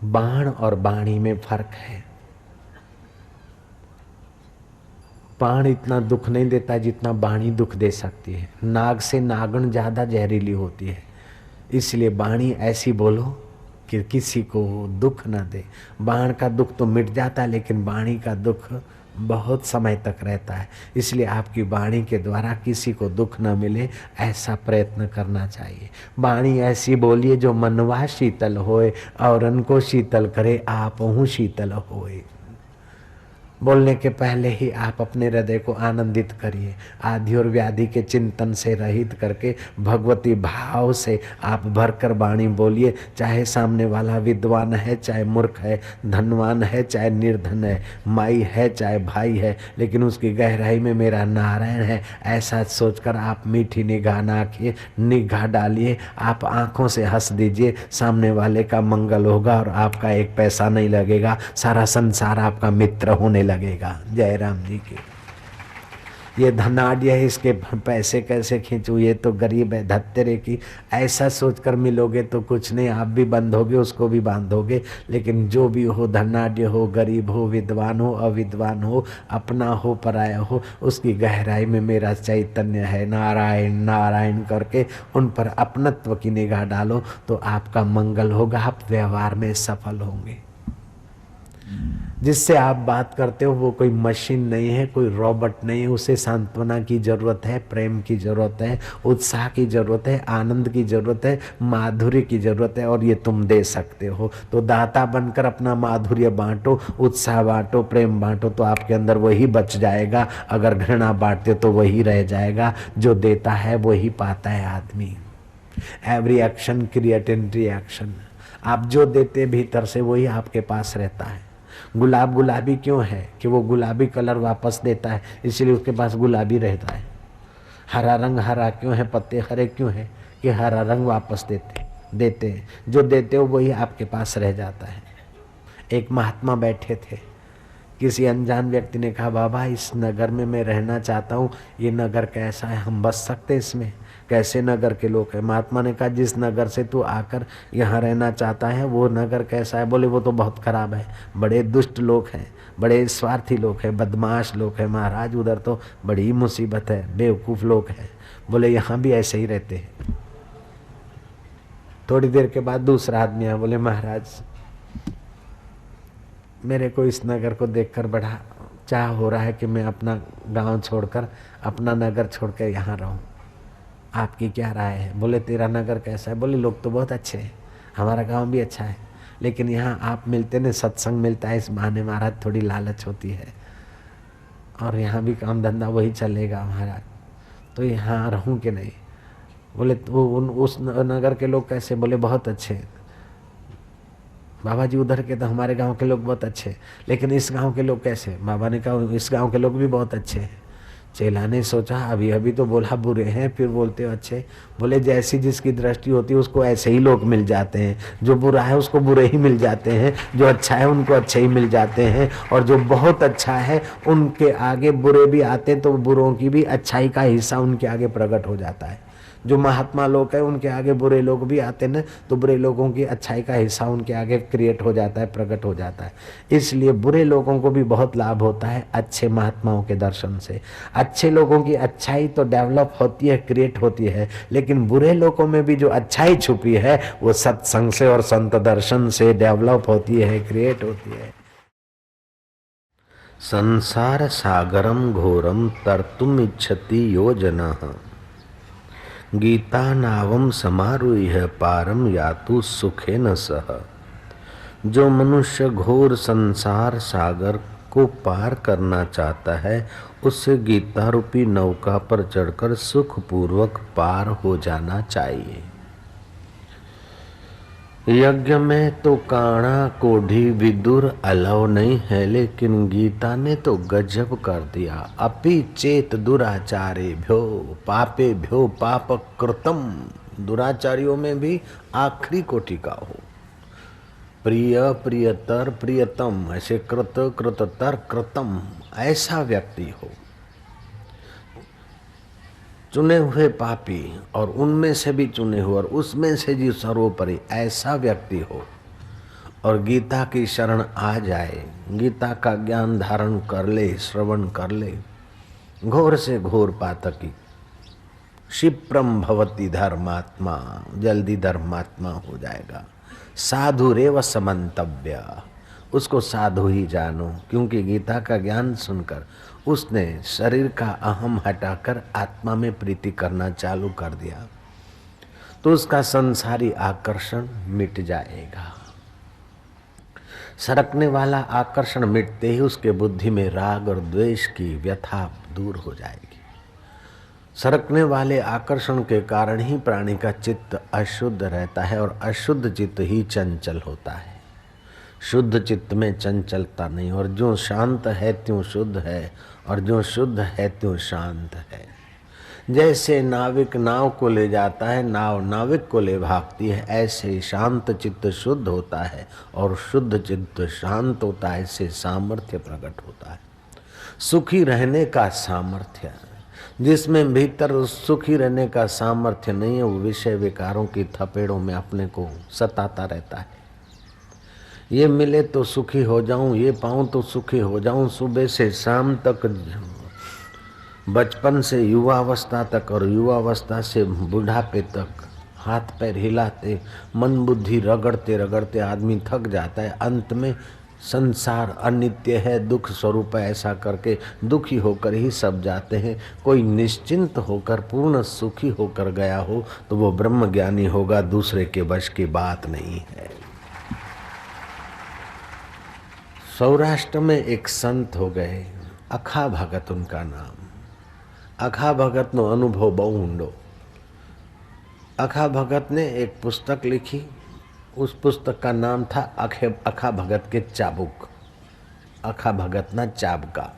A: बाण और बाणी में फर्क है। बाण इतना दुख नहीं देता जितना बाणी दुख दे सकती है। नाग से नागन ज्यादा जहरीली होती है, इसलिए बाणी ऐसी बोलो कि किसी को दुख न दे। बाण का दुख तो मिट जाता है लेकिन बाणी का दुख बहुत समय तक रहता है, इसलिए आपकी वाणी के द्वारा किसी को दुख न मिले ऐसा प्रयत्न करना चाहिए। वाणी ऐसी बोलिए जो मनवा शीतल होए और उनको शीतल करे, आप हूँ शीतल होए। बोलने के पहले ही आप अपने हृदय को आनंदित करिए। आदि और व्याधि के चिंतन से रहित करके भगवती भाव से आप भरकर वाणी बोलिए। चाहे सामने वाला विद्वान है, चाहे मूर्ख है, धनवान है, चाहे निर्धन है, माई है, चाहे भाई है, लेकिन उसकी गहराई में मेरा नारायण है, ऐसा सोचकर आप मीठी निगाह डालिए। आप आंखों से हंस दीजिए, सामने वाले का मंगल होगा और आपका एक पैसा नहीं लगेगा, सारा संसार आपका मित्र होने लगेगा। जय राम जी की। ये धनाढ़ है, इसके पैसे कैसे खींचूं, ये तो गरीब है, धत्तेरे की, ऐसा सोचकर मिलोगे तो कुछ नहीं, आप भी बंधोगे, उसको भी बांधोगे। लेकिन जो भी हो, धनाढ़ हो, गरीब हो, विद्वान हो, अविद्वान हो, अपना हो, पराया हो, उसकी गहराई में मेरा चैतन्य है, नारायण नारायण करके उन पर अपनत्व की निगाह डालो तो आपका मंगल होगा, आप व्यवहार में सफल होंगे। जिससे आप बात करते हो वो कोई मशीन नहीं है, कोई रोबोट नहीं है, उसे सांत्वना की जरूरत है, प्रेम की जरूरत है, उत्साह की जरूरत है, आनंद की जरूरत है, माधुर्य की जरूरत है, और ये तुम दे सकते हो। तो दाता बनकर अपना माधुर्य बांटो, उत्साह बांटो, प्रेम बांटो, तो आपके अंदर वही बच जाएगा। अगर घृणा बांटते तो वही रह जाएगा। जो देता है वही पाता है आदमी। Every action create an reaction. आप जो देते भीतर से वही आपके पास रहता है। गुलाब गुलाबी क्यों है कि वो गुलाबी कलर वापस देता है, इसलिए उसके पास गुलाबी रहता है। हरा रंग हरा क्यों है, पत्ते हरे क्यों है कि हरा रंग वापस देते हैं। जो देते हो वही आपके पास रह जाता है। एक महात्मा बैठे थे, किसी अनजान व्यक्ति ने कहा, बाबा इस नगर में मैं रहना चाहता हूँ, ये नगर कैसा है, हम बस सकते इसमें? कैसे नगर के लोग हैं? महात्मा ने कहा, जिस नगर से तू आकर यहाँ रहना चाहता है वो नगर कैसा है? बोले वो तो बहुत खराब है, बड़े दुष्ट लोग हैं, बड़े स्वार्थी लोग हैं, बदमाश लोग हैं महाराज, उधर तो बड़ी मुसीबत है, बेवकूफ़ लोग हैं। बोले यहाँ भी ऐसे ही रहते हैं। थोड़ी देर के बाद दूसरा आदमी आया, बोले महाराज मेरे को इस नगर को देखकर बड़ा चाह हो रहा है कि मैं अपना गांव छोड़कर, अपना नगर छोड़कर यहाँ रहूं, आपकी क्या राय है? बोले तेरा नगर कैसा है? बोले लोग तो बहुत अच्छे हैं, हमारा गांव भी अच्छा है, लेकिन यहाँ आप मिलते न, सत्संग मिलता है, इस बहाने महाराज थोड़ी लालच होती है, और यहाँ भी काम धंधा वही चलेगा महाराज, तो यहाँ रहूं कि नहीं? बोले तो उस नगर के लोग कैसे? बोले बहुत अच्छे। बाबा जी उधर के तो हमारे गांव के लोग बहुत अच्छे, लेकिन इस गांव के लोग कैसे? बाबा ने कहा इस गांव के लोग भी बहुत अच्छे हैं। चेला ने सोचा अभी अभी तो बोला बुरे हैं, फिर बोलते हो अच्छे। बोले जैसी जिसकी दृष्टि होती है उसको ऐसे ही लोग मिल जाते हैं। जो बुरा है उसको बुरे ही मिल जाते हैं, जो अच्छा है उनको अच्छे ही मिल जाते हैं, और जो बहुत अच्छा है उनके आगे बुरे भी आते हैं तो बुरों की भी अच्छाई का हिस्सा उनके आगे प्रकट हो जाता है। जो महात्मा लोग हैं उनके आगे बुरे लोग भी आते हैं तो बुरे लोगों की अच्छाई का हिस्सा उनके आगे क्रिएट हो जाता है, प्रकट हो जाता है। इसलिए बुरे लोगों को भी बहुत लाभ होता है अच्छे महात्माओं के दर्शन से। अच्छे लोगों की अच्छाई तो डेवलप होती है, क्रिएट होती है, लेकिन बुरे लोगों में भी जो अच्छाई छुपी है वो सत्संग से और संत दर्शन से डेवलप होती है, क्रिएट होती है। संसार सागरम घोरम तर्तुम इच्छति योजनः गीता नावम समारूह्य पारम यातु सुखेन सह। जो मनुष्य घोर संसार सागर को पार करना चाहता है उसे गीता रूपी नौका पर चढ़कर सुख पूर्वक पार हो जाना चाहिए। यज्ञ में तो काणा कोढ़ी विदुर अलाव नहीं है, लेकिन गीता ने तो गजब कर दिया। अपि चेत दुराचारे भ्यो पापे भ्यो पाप कृतम। दुराचारियों में भी आखिरी कोटि का हो, प्रिय प्रियतर प्रियतम, ऐसे कृत कृततर कृतम, ऐसा व्यक्ति हो। चुने हुए पापी और उनमें से भी चुने हुए और उसमें से जी सर्वोपरि, ऐसा व्यक्ति हो और गीता की शरण आ जाए, गीता का ज्ञान धारण कर ले, श्रवण कर ले, घोर से घोर पातकी क्षिप्रम भवति धर्मात्मा, जल्दी धर्मात्मा हो जाएगा। साधु रेव समंतव्य, उसको साधु ही जानो, क्योंकि गीता का ज्ञान सुनकर उसने शरीर का अहम हटाकर आत्मा में प्रीति करना चालू कर दिया तो उसका संसारी आकर्षण मिट जाएगा। सरकने वाला आकर्षण मिटते ही उसके बुद्धि में राग और द्वेष की व्यथा दूर हो जाएगी। सरकने वाले आकर्षण के कारण ही प्राणी का चित्त अशुद्ध रहता है और अशुद्ध चित्त ही चंचल होता है। शुद्ध चित्त में चंचलता नहीं, और जो शांत है त्यों शुद्ध है और जो शुद्ध है त्यों शांत है। जैसे नाविक नाव को ले जाता है, नाव नाविक को ले भागती है, ऐसे ही शांत चित्त शुद्ध होता है और शुद्ध चित्त शांत होता है, ऐसे सामर्थ्य प्रकट होता है। सुखी रहने का सामर्थ्य, जिसमें भीतर सुखी रहने का सामर्थ्य नहीं है, वो विषय विकारों की थपेड़ों में अपने को सताता रहता है। ये मिले तो सुखी हो जाऊं, ये पाऊं तो सुखी हो जाऊं, सुबह से शाम तक, बचपन से युवावस्था तक और युवावस्था से बुढ़ापे तक हाथ पैर हिलाते, मन बुद्धि रगड़ते रगड़ते आदमी थक जाता है। अंत में संसार अनित्य है, दुख स्वरूप है, ऐसा करके दुखी होकर ही सब जाते हैं। कोई निश्चिंत होकर पूर्ण सुखी होकर गया हो तो वो ब्रह्म ज्ञानी होगा, दूसरे के वश की बात नहीं है। सौराष्ट्र में एक संत हो गए, अखा भगत उनका नाम। अखा भगत नो अनुभव बहु ऊंडो। अखा भगत ने एक पुस्तक लिखी, उस पुस्तक का नाम था अखा भगत के चाबुक, अखा भगत ना चाबका।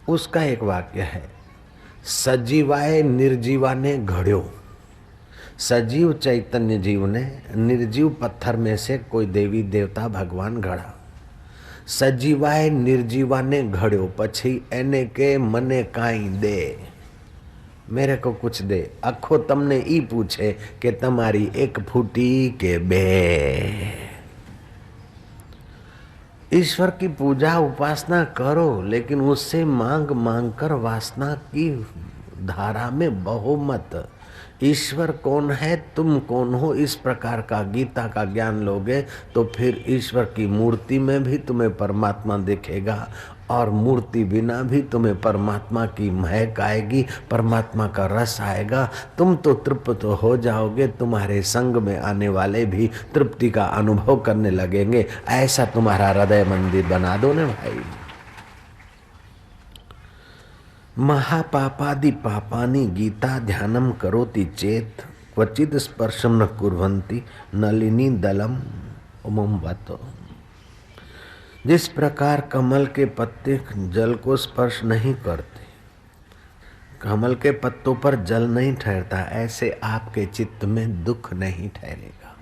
A: उसका एक वाक्य है, सजीवाए निर्जीवा ने घड़्यो। सजीव चैतन्य जीव ने निर्जीव पत्थर में से कोई देवी देवता भगवान घड़ा। सजीवाए निर्जीवा ने घड़्यो, पछी एने के मने काई दे, मेरे को कुछ दे। अखो तमने ई पूछे कि तमारी एक फूटी के बे। ईश्वर की पूजा उपासना करो, लेकिन उससे मांग मांग कर वासना की धारा में बहो मत। ईश्वर कौन है, तुम कौन हो, इस प्रकार का गीता का ज्ञान लोगे तो फिर ईश्वर की मूर्ति में भी तुम्हें परमात्मा दिखेगा और मूर्ति बिना भी तुम्हें परमात्मा की महक आएगी, परमात्मा का रस आएगा। तुम तो तृप्त हो जाओगे, तुम्हारे संग में आने वाले भी तृप्ति का अनुभव करने लगेंगे। ऐसा तुम्हारा हृदय मंदिर बना दो ना भाई। महापापादि पापानि गीता ध्यानम करोति चेत क्वचिद स्पर्शम न कुर्वन्ति नलिनी दलम उमम्बतो। जिस प्रकार कमल के पत्ते जल को स्पर्श नहीं करते, कमल के पत्तों पर जल नहीं ठहरता, ऐसे आपके चित्त में दुख नहीं ठहरेगा।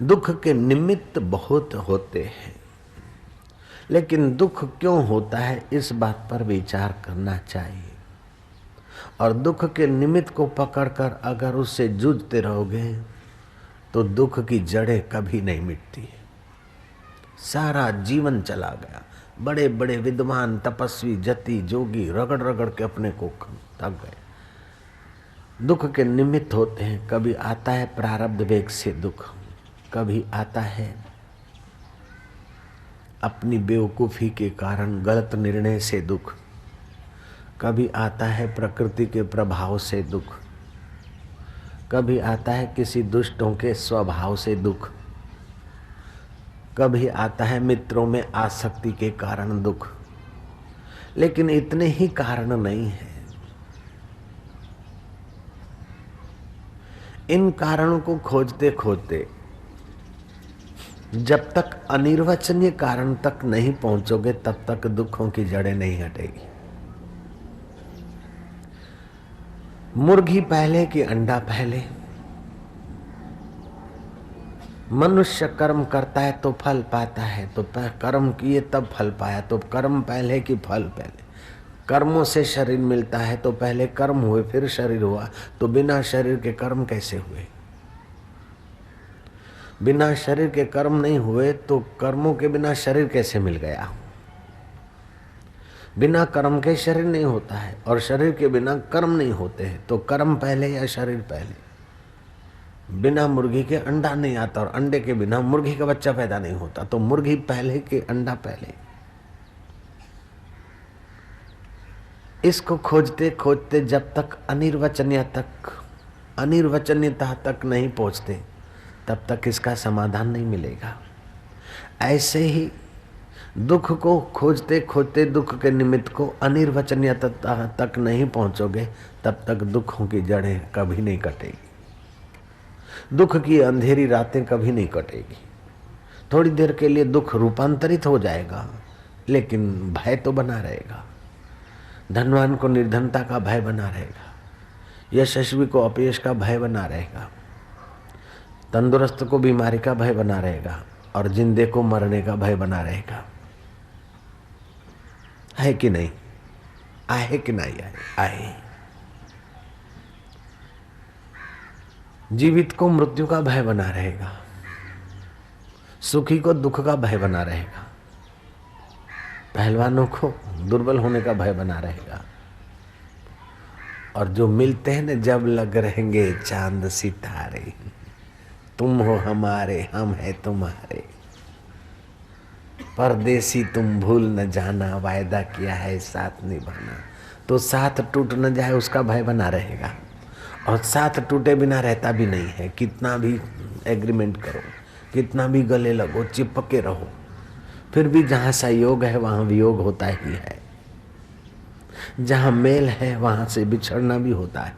A: दुख के निमित्त बहुत होते हैं, लेकिन दुख क्यों होता है इस बात पर विचार करना चाहिए। और दुख के निमित्त को पकड़कर अगर उससे जूझते रहोगे तो दुख की जड़ें कभी नहीं मिटती। सारा जीवन चला गया, बड़े बड़े विद्वान तपस्वी जति जोगी रगड़ रगड़ के अपने को थक गए। दुख के निमित्त होते हैं, कभी आता है प्रारब्ध वेग से दुख, कभी आता है अपनी बेवकूफ़ी के कारण, गलत निर्णय से दुख, कभी आता है प्रकृति के प्रभाव से दुख, कभी आता है किसी दुष्टों के स्वभाव से दुख, कभी आता है मित्रों में आसक्ति के कारण दुख। लेकिन इतने ही कारण नहीं है। इन कारणों को खोजते खोजते जब तक अनिर्वचनीय कारण तक नहीं पहुंचोगे तब तक दुखों की जड़ें नहीं हटेगी। मुर्गी पहले कि अंडा पहले? मनुष्य कर्म करता है तो फल पाता है, तो कर्म किए तब फल पाया, तो कर्म पहले कि फल पहले? कर्मों से शरीर मिलता है तो पहले कर्म हुए फिर शरीर हुआ, तो बिना शरीर के कर्म कैसे हुए? बिना शरीर के कर्म नहीं हुए तो कर्मों के बिना शरीर कैसे मिल गया? बिना कर्म के शरीर नहीं होता है और शरीर के बिना कर्म नहीं होते हैं, तो कर्म पहले या शरीर पहले? बिना मुर्गी के अंडा नहीं आता और अंडे के बिना मुर्गी का बच्चा पैदा नहीं होता, तो मुर्गी पहले कि अंडा पहले? इसको खोजते खोजते जब तक अनिर्वचनीयता तक नहीं पहुंचते तब तक इसका समाधान नहीं मिलेगा। ऐसे ही दुख को खोजते खोजते दुख के निमित्त को अनिर्वचनीयता तक नहीं पहुंचोगे तब तक दुखों की जड़ें कभी नहीं कटेगी। दुख की अंधेरी रातें कभी नहीं कटेगी। थोड़ी देर के लिए दुख रूपांतरित हो जाएगा लेकिन भय तो बना रहेगा। धनवान को निर्धनता का भय बना रहेगा, यशस्वी को अपयश का भय बना रहेगा, तंदुरुस्त को बीमारी का भय बना रहेगा और जिंदे को मरने का भय बना रहेगा। है कि नहीं? आए कि नहीं आए? जीवित को मृत्यु का भय बना रहेगा, सुखी को दुख का भय बना रहेगा, पहलवानों को दुर्बल होने का भय बना रहेगा। और जो मिलते हैं ना, जब लग रहेंगे चांद सितारे, तुम हो हमारे हम है तुम्हारे, परदेसी तुम भूल न जाना, वायदा किया है साथ निभाना, तो साथ टूट न जाए उसका भय बना रहेगा। और साथ टूटे बिना रहता भी नहीं है। कितना भी एग्रीमेंट करो, कितना भी गले लगो, चिपके रहो, फिर भी जहाँ सहयोग है वहाँ वियोग होता ही है। जहाँ मेल है वहाँ से बिछड़ना भी होता है।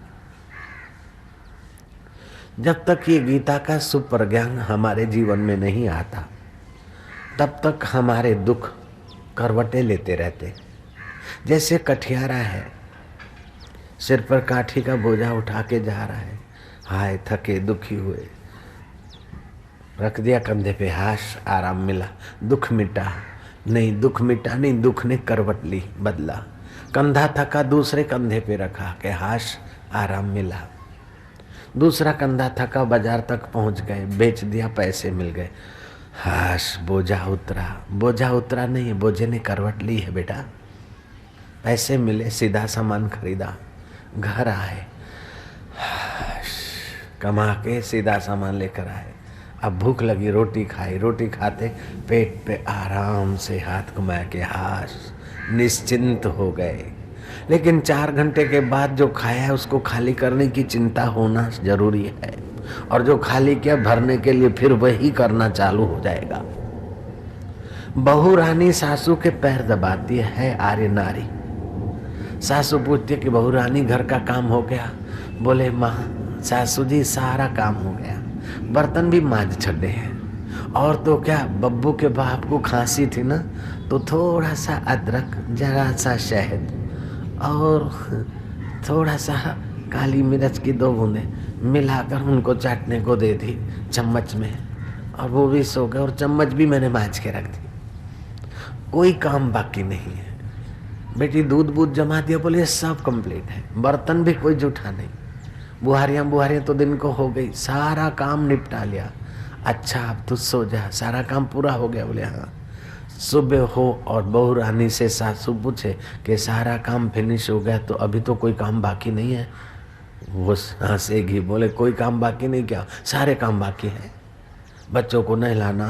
A: जब तक ये गीता का सुपर ज्ञान हमारे जीवन में नहीं आता तब तक हमारे दुख करवटें लेते रहते। जैसे कठियारा है, सिर पर काठी का बोझा उठा के जा रहा है, हाय थके दुखी हुए, रख दिया कंधे पे, हाश आराम मिला, दुख मिटा नहीं, दुख मिटा नहीं, दुख ने करवट ली, बदला। कंधा थका दूसरे कंधे पे रखा के हाश आराम मिला। दूसरा कंधा थका, बाजार तक पहुंच गए, बेच दिया, पैसे मिल गए, हाश बोझा उतरा। बोझा उतरा नहीं है, बोझे ने करवट ली है बेटा। पैसे मिले, सीधा सामान खरीदा, घर आए, कमा के सीधा सामान लेकर आए। अब भूख लगी, रोटी खाई, रोटी खाते पेट पे आराम से हाथ घुमा के हाश निश्चिंत हो गए। लेकिन 4 घंटे के बाद जो खाया है उसको खाली करने की चिंता होना जरूरी है, और जो खाली किया भरने के लिए फिर वही करना चालू हो जाएगा। बहू रानी सासू के पैर दबाती है आर्य नारी। सासू पूछती है कि बहू रानी घर का काम हो गया? बोले माँ सासू जी सारा काम हो गया, बर्तन भी मांज छड़े हैं। और तो क्या, बब्बू के बाप को खांसी थी ना, तो थोड़ा सा अदरक, जरा सा शहद और थोड़ा सा काली मिर्च की 2 बूंदें मिलाकर उनको चाटने को दे दी चम्मच में, और वो भी सो गए और चम्मच भी मैंने मांज के रख दी। कोई काम बाकी नहीं है। बेटी दूध बूध जमा दिया, बोले सब कंप्लीट है, बर्तन भी कोई जूठा नहीं, बुहारियां तो दिन को हो गई, सारा काम निपटा लिया। अच्छा अब तू सो जा, सारा काम पूरा हो गया? बोले हाँ। सुबह हो और बहू रानी से सासू पूछे कि सारा काम फिनिश हो गया तो अभी तो कोई काम बाकी नहीं है? वो हंसेगी, बोले कोई काम बाकी नहीं, क्या सारे काम बाकी है? बच्चों को नहलाना,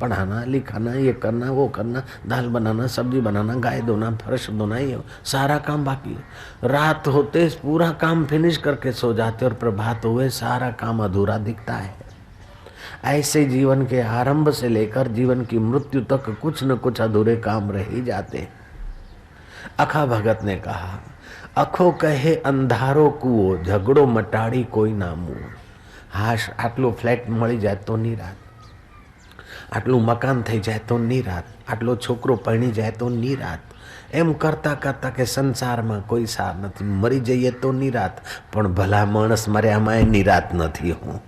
A: पढ़ाना, लिखाना, ये करना, वो करना, दाल बनाना, सब्जी बनाना, गाय धोना, फर्श धोना, ये सारा काम बाकी है। रात होते पूरा काम फिनिश करके सो जाते और प्रभात हुए सारा काम अधूरा दिखता है। ऐसे जीवन के आरंभ से लेकर जीवन की मृत्यु तक कुछ न कुछ अधूरे काम रह ही जाते। अखा भगत ने कहा, अखो कहे अंधारो कुओ, झगड़ो मटाड़ी कोई ना मुँह। हाश आटलो फ्लेट मળી જાય તો નિરાત, આટલું મકાન થઈ જાય તો નિરાત, આટલો છોકરો પરણી જાય તો નિરાત, એમ કરતા કરતા કે સંસારમાં કોઈ સાર નથી, મરી જઈએ તો નિરાત, પણ ભલા માણસ મર્યામાં નિરાત નથી। હું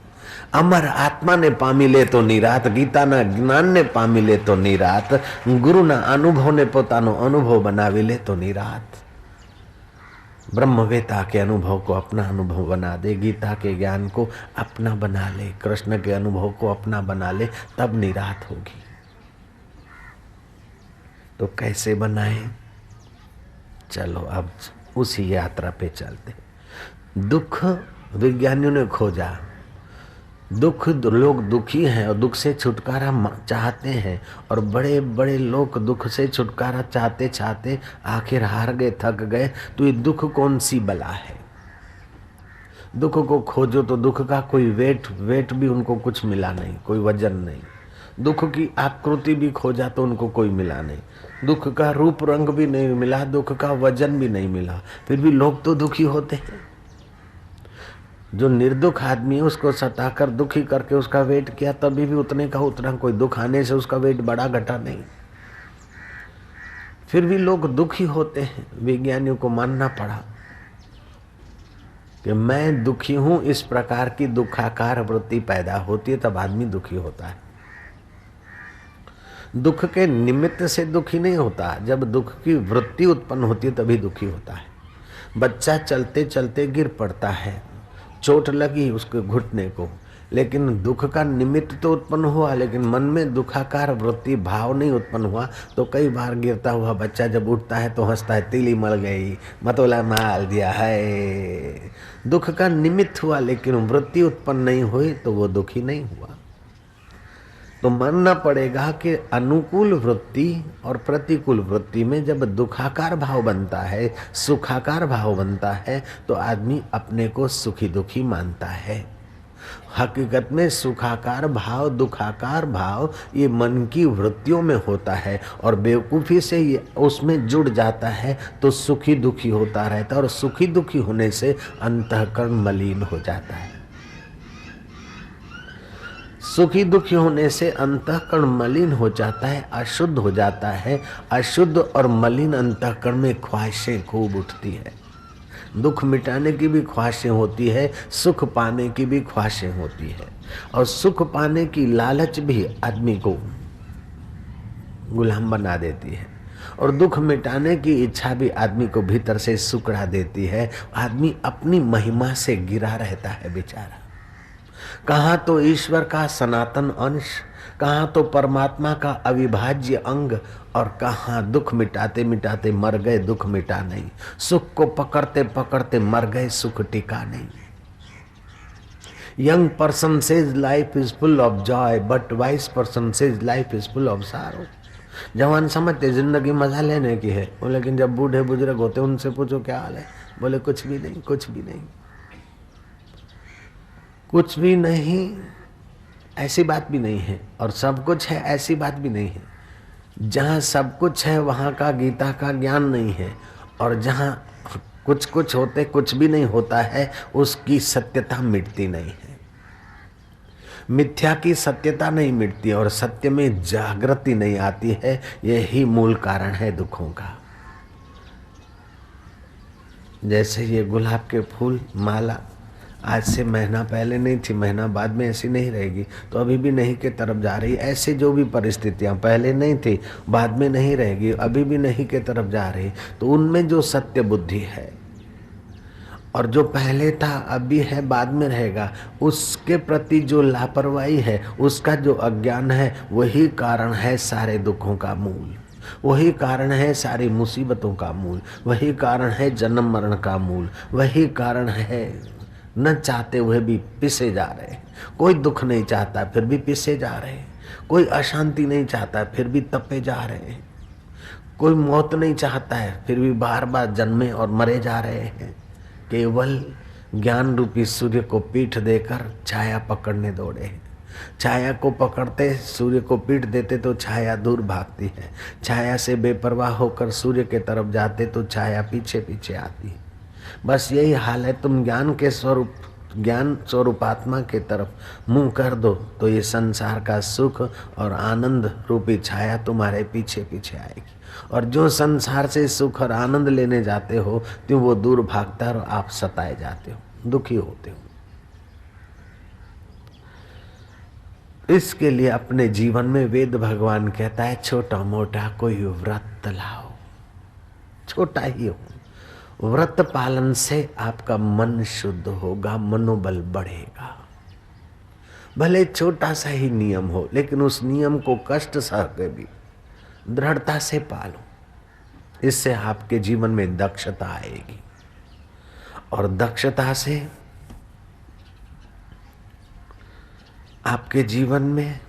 A: અમર આત્માને પામી લે તો નિરાત, ગીતાના જ્ઞાનને પામી લે તો નિરાત, ગુરુના અનુભવને પોતાનો અનુભવ બનાવી લે તો નિરાત। ब्रह्मवेता के अनुभव को अपना अनुभव बना दे, गीता के ज्ञान को अपना बना ले, कृष्ण के अनुभव को अपना बना ले, तब निरात होगी। तो कैसे बनाए? चलो अब उसी यात्रा पे चलते। दुख विज्ञानियों ने खोजा, दुख लोग दुखी हैं और दुख से छुटकारा चाहते हैं, और बड़े बड़े लोग दुख से छुटकारा चाहते चाहते आखिर हार गए, थक गए। तो ये दुख कौन सी बला है? दुख को खोजो तो दुख का कोई वेट भी उनको कुछ मिला नहीं, कोई वजन नहीं। दुख की आकृति भी खोजा तो उनको कोई मिला नहीं, दुख का रूप रंग भी नहीं मिला, दुख का वजन भी नहीं मिला, फिर भी लोग तो दुखी होते हैं। जो निर्दुख आदमी है उसको सताकर दुखी करके उसका वेट किया, तभी भी उतने का उतना, कोई दुख आने से उसका वेट बढ़ा घटा नहीं, फिर भी लोग दुखी होते हैं। विज्ञानियों को मानना पड़ा कि मैं दुखी हूं, इस प्रकार की दुखाकार वृत्ति पैदा होती है तब आदमी दुखी होता है। दुख के निमित्त से दुखी नहीं होता, जब दुख की वृत्ति उत्पन्न होती है तभी दुखी होता है। बच्चा चलते चलते गिर पड़ता है, चोट लगी उसके घुटने को, लेकिन दुख का निमित्त तो उत्पन्न हुआ, लेकिन मन में दुखाकार वृत्ति भाव नहीं उत्पन्न हुआ। तो कई बार गिरता हुआ बच्चा जब उठता है तो हंसता है, तीली मल गई, मतोला माल दिया है। दुख का निमित्त हुआ लेकिन वृत्ति उत्पन्न नहीं हुई तो वो दुखी नहीं हुआ। तो मानना पड़ेगा कि अनुकूल वृत्ति और प्रतिकूल वृत्ति में जब दुखाकार भाव बनता है, सुखाकार भाव बनता है, तो आदमी अपने को सुखी दुखी मानता है। हकीकत में सुखाकार भाव, दुखाकार भाव ये मन की वृत्तियों में होता है, और बेवकूफ़ी से ये उसमें जुड़ जाता है तो सुखी दुखी होता रहता है, और सुखी दुखी होने से अंतःकरण मलिन हो जाता है। सुखी दुखी होने से अंतःकरण मलिन हो जाता है, अशुद्ध हो जाता है। अशुद्ध और मलिन अंतःकरण में ख्वाहिशें खूब उठती है। दुख मिटाने की भी ख्वाहिशें होती है, सुख पाने की भी ख्वाहिशें होती है, और सुख पाने की लालच भी आदमी को गुलाम बना देती है, और दुख मिटाने की इच्छा भी आदमी को भीतर से सुकड़ा देती है। आदमी अपनी महिमा से गिरा रहता है बेचारा। कहाँ तो ईश्वर का सनातन अंश, कहाँ तो परमात्मा का अविभाज्य अंग, और कहाँ दुख मिटाते मिटाते मर गए, दुख मिटा नहीं। सुख को पकड़ते पकड़ते मर गए, सुख टिका नहीं। Young person says life is full of Joy, but wise person says life is full of सारो। जवान समझते जिंदगी मजा लेने की है, लेकिन जब बूढ़े बुजुर्ग होते उनसे पूछो क्या हाल है, बोले कुछ भी नहीं, कुछ भी नहीं, कुछ भी नहीं, ऐसी बात भी नहीं है। और सब कुछ है, ऐसी बात भी नहीं है। जहाँ सब कुछ है वहाँ का गीता का ज्ञान नहीं है, और जहाँ कुछ कुछ होते कुछ भी नहीं होता है, उसकी सत्यता मिटती नहीं है। मिथ्या की सत्यता नहीं मिटती और सत्य में जागृति नहीं आती है। यही मूल कारण है दुखों का। जैसे ये गुलाब के फूल माला आज से महीना पहले नहीं थी, महीना बाद में ऐसी नहीं रहेगी, तो अभी भी नहीं के तरफ जा रही। ऐसे जो भी परिस्थितियां पहले नहीं थी, बाद में नहीं रहेगी, अभी भी नहीं के तरफ जा रही। तो उनमें जो सत्य बुद्धि है, और जो पहले था अभी है बाद में रहेगा, उसके प्रति जो लापरवाही है, उसका जो अज्ञान है, वही कारण है सारे दुखों का मूल। वही कारण है सारी मुसीबतों का मूल। वही कारण है जन्म मरण का मूल। वही कारण है न चाहते हुए भी पिसे जा रहे हैं। कोई दुख नहीं चाहता फिर भी पिसे जा रहे हैं। कोई अशांति नहीं चाहता फिर भी तपे जा रहे हैं। कोई मौत नहीं चाहता है फिर भी बार बार जन्मे और मरे जा रहे हैं। केवल ज्ञान रूपी सूर्य को पीठ देकर छाया पकड़ने दौड़े हैं। छाया को पकड़ते सूर्य को पीठ देते तो छाया दूर भागती है। छाया से बेपरवाह होकर सूर्य के तरफ जाते तो छाया पीछे पीछे आती है। बस यही हाल है। तुम ज्ञान के स्वरूप, ज्ञान स्वरूपात्मा के तरफ मुंह कर दो तो ये संसार का सुख और आनंद रूपी छाया तुम्हारे पीछे पीछे आएगी। और जो संसार से सुख और आनंद लेने जाते हो तो वो दूर भागता है और आप सताए जाते हो, दुखी होते हो। इसके लिए अपने जीवन में वेद भगवान कहता है छोटा मोटा कोई व्रत लाओ, छोटा ही हो। व्रत पालन से आपका मन शुद्ध होगा, मनोबल बढ़ेगा। भले छोटा सा ही नियम हो लेकिन उस नियम को कष्ट सह के भी दृढ़ता से पालो। इससे आपके जीवन में दक्षता आएगी और दक्षता से आपके जीवन में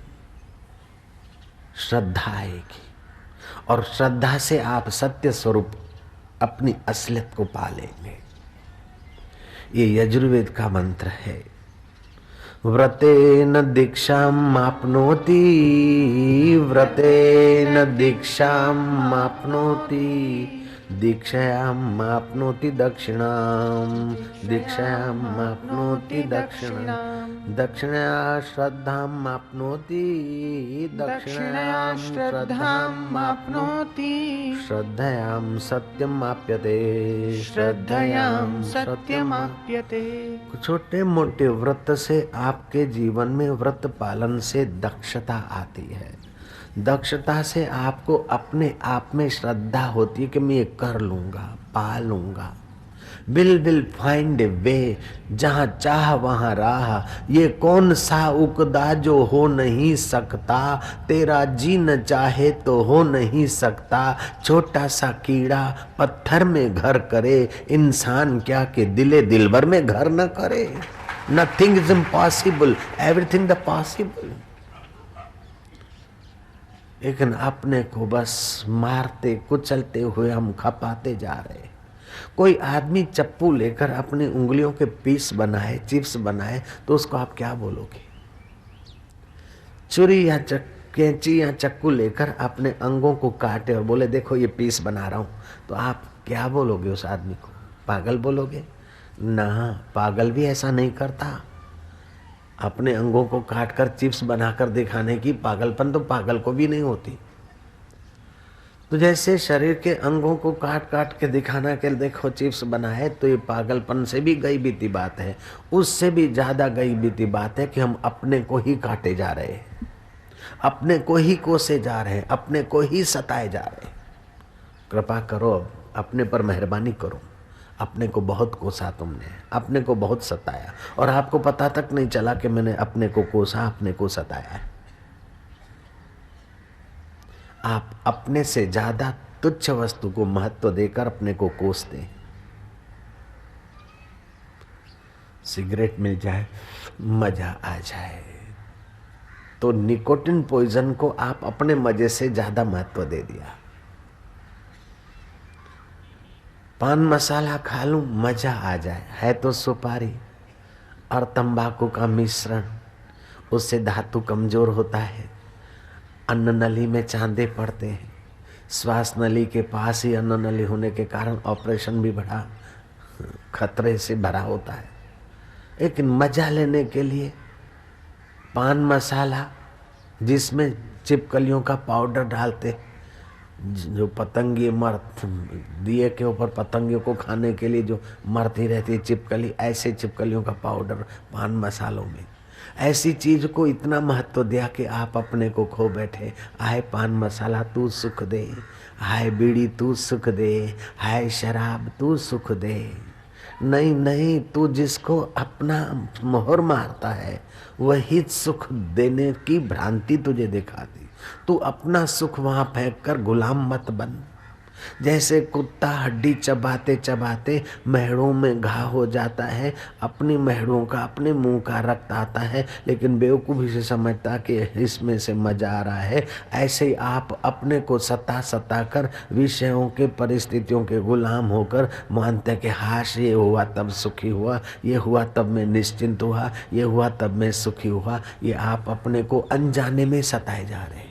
A: श्रद्धा आएगी और श्रद्धा से आप सत्य स्वरूप अपनी असलियत को पालेंगे। ये यजुर्वेद का मंत्र है। व्रतेन दीक्षाम आपनोति, व्रतेन दीक्षाम आपनोति, दीक्षायाम आपनोति दक्षिणाम, दीक्षायाम आपनोति दक्षिणाम, दक्षिणया श्रद्धाम आपनोति, दक्षिणयाम श्रद्धाम आपनोति, श्रद्धयाम सत्यम आप्यते,
B: श्रद्धयाम सत्यमाप्यते।
A: छोटे मोटे व्रत से आपके जीवन में व्रत पालन से दक्षता आती है। दक्षता से आपको अपने आप में श्रद्धा होती है कि मैं ये कर लूंगा, पा लूंगा। विल फाइंड ए वे, जहाँ चाह वहाँ राह। ये कौन सा उकदा जो हो नहीं सकता, तेरा जी न चाहे तो हो नहीं सकता। छोटा सा कीड़ा पत्थर में घर करे, इंसान क्या के दिले दिलबर में घर न करे। Nothing is impossible, everything the possible. लेकिन अपने को बस मारते कुचलते हुए हम खपाते जा रहे। कोई आदमी चप्पू लेकर अपनी उंगलियों के पीस बनाए, चिप्स बनाए, तो उसको आप क्या बोलोगे? छुरी या कैंची या चक्कू लेकर अपने अंगों को काटे और बोले देखो ये पीस बना रहा हूं, तो आप क्या बोलोगे उस आदमी को? पागल बोलोगे ना? पागल भी ऐसा नहीं करता। अपने अंगों को काटकर चिप्स बनाकर दिखाने की पागलपन तो पागल को भी नहीं होती। तो जैसे शरीर के अंगों को काट काट के दिखाना के देखो चिप्स बनाए, तो ये पागलपन से भी गई बीती बात है। उससे भी ज्यादा गई बीती बात है कि हम अपने को ही काटे जा रहे हैं, अपने को ही कोसे जा रहे हैं, अपने को ही सताए जा रहे हैं। कृपा करो, अपने पर मेहरबानी करो। अपने को बहुत कोसा तुमने, अपने को बहुत सताया और आपको पता तक नहीं चला कि मैंने अपने को कोसा, अपने को सताया है। आप अपने से ज्यादा तुच्छ वस्तु को महत्व देकर अपने को कोसते हैं। सिगरेट मिल जाए, मजा आ जाए, तो निकोटिन पॉइजन को आप अपने मजे से ज्यादा महत्व दे दिया। पान मसाला खा लूं, मजा आ जाए, है तो सुपारी और तंबाकू का मिश्रण, उससे धातु कमजोर होता है। अन्न नली में चांदे पड़ते हैं, श्वास नली के पास ही अन्न नली होने के कारण ऑपरेशन भी बड़ा खतरे से भरा होता है। लेकिन मजा लेने के लिए पान मसाला जिसमें छिपकलियों का पाउडर डालते, जो पतंगी मरत दिए के ऊपर पतंगियों को खाने के लिए जो मरती रहती है छिपकली, ऐसे छिपकलियों का पाउडर पान मसालों में, ऐसी चीज को इतना महत्व दिया कि आप अपने को खो बैठे। हाय पान मसाला तू सुख दे, हाय बीड़ी तू सुख दे, हाय शराब तू सुख दे। नहीं नहीं, तू जिसको अपना मोहर मारता है वही सुख देने की भ्रांति तुझे दिखाती। तू अपना सुख वहां फेंक कर गुलाम मत बन। जैसे कुत्ता हड्डी चबाते चबाते महड़ों में घा हो जाता है, अपनी महड़ों का अपने मुंह का रक्त आता है, लेकिन बेवकूफ़ी से समझता कि इसमें से मजा आ रहा है। ऐसे ही आप अपने को सता कर विषयों के परिस्थितियों के गुलाम होकर मानते कि हाश ये हुआ तब सुखी हुआ, ये हुआ तब मैं निश्चिंत हुआ, ये हुआ तब मैं सुखी हुआ। ये आप अपने को अनजाने में सताए जा रहे हैं।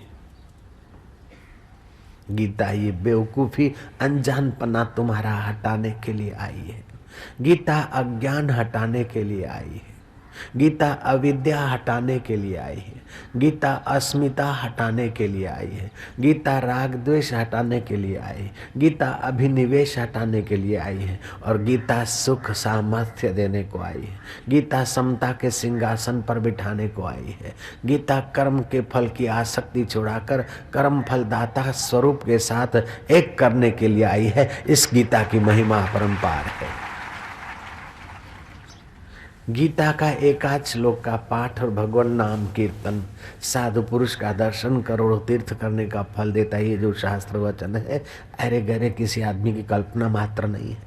A: गीता ये बेवकूफी अनजानपना तुम्हारा हटाने के लिए आई है। गीता अज्ञान हटाने के लिए आई है। गीता अविद्या हटाने के लिए आई है। गीता अस्मिता हटाने के लिए आई है। गीता राग द्वेष हटाने के लिए आई है। गीता अभिनिवेश हटाने के लिए आई है। और गीता सुख सामर्थ्य देने को आई है। गीता समता के सिंहासन पर बिठाने को आई है। गीता कर्म के फल की आसक्ति छुड़ाकर कर्म फलदाता स्वरूप के साथ एक करने के लिए आई है। इस गीता की महिमा अपरंपार है। गीता का एकाध श्लोक का पाठ और भगवान नाम कीर्तन, साधु पुरुष का दर्शन, करोड़ों तीर्थ करने का फल देता है। ये जो शास्त्र वचन है अरे गहरे किसी आदमी की कल्पना मात्र नहीं है।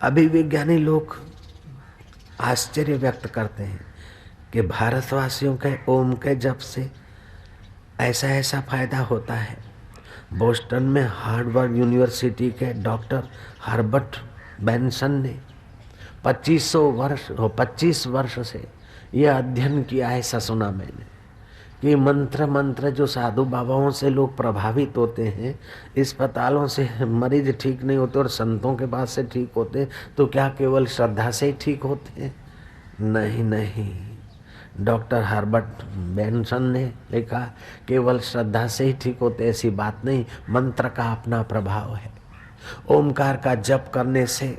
A: अभी विज्ञानी लोग आश्चर्य व्यक्त करते हैं कि भारतवासियों के ओम के जप से ऐसा ऐसा फायदा होता है। बोस्टन में हार्वर्ड यूनिवर्सिटी के डॉक्टर हर्बर्ट बेंसन ने 25 वर्ष से यह अध्ययन किया है। ऐसा सुना मैंने कि मंत्र जो साधु बाबाओं से लोग प्रभावित होते हैं, अस्पतालों से मरीज ठीक नहीं होते और संतों के पास से ठीक होते, तो क्या केवल श्रद्धा से ही ठीक होते हैं? नहीं, डॉक्टर हर्बर्ट बेंसन ने लिखा केवल श्रद्धा से ही ठीक होते ऐसी बात नहीं, मंत्र का अपना प्रभाव है। ओमकार का जप करने से,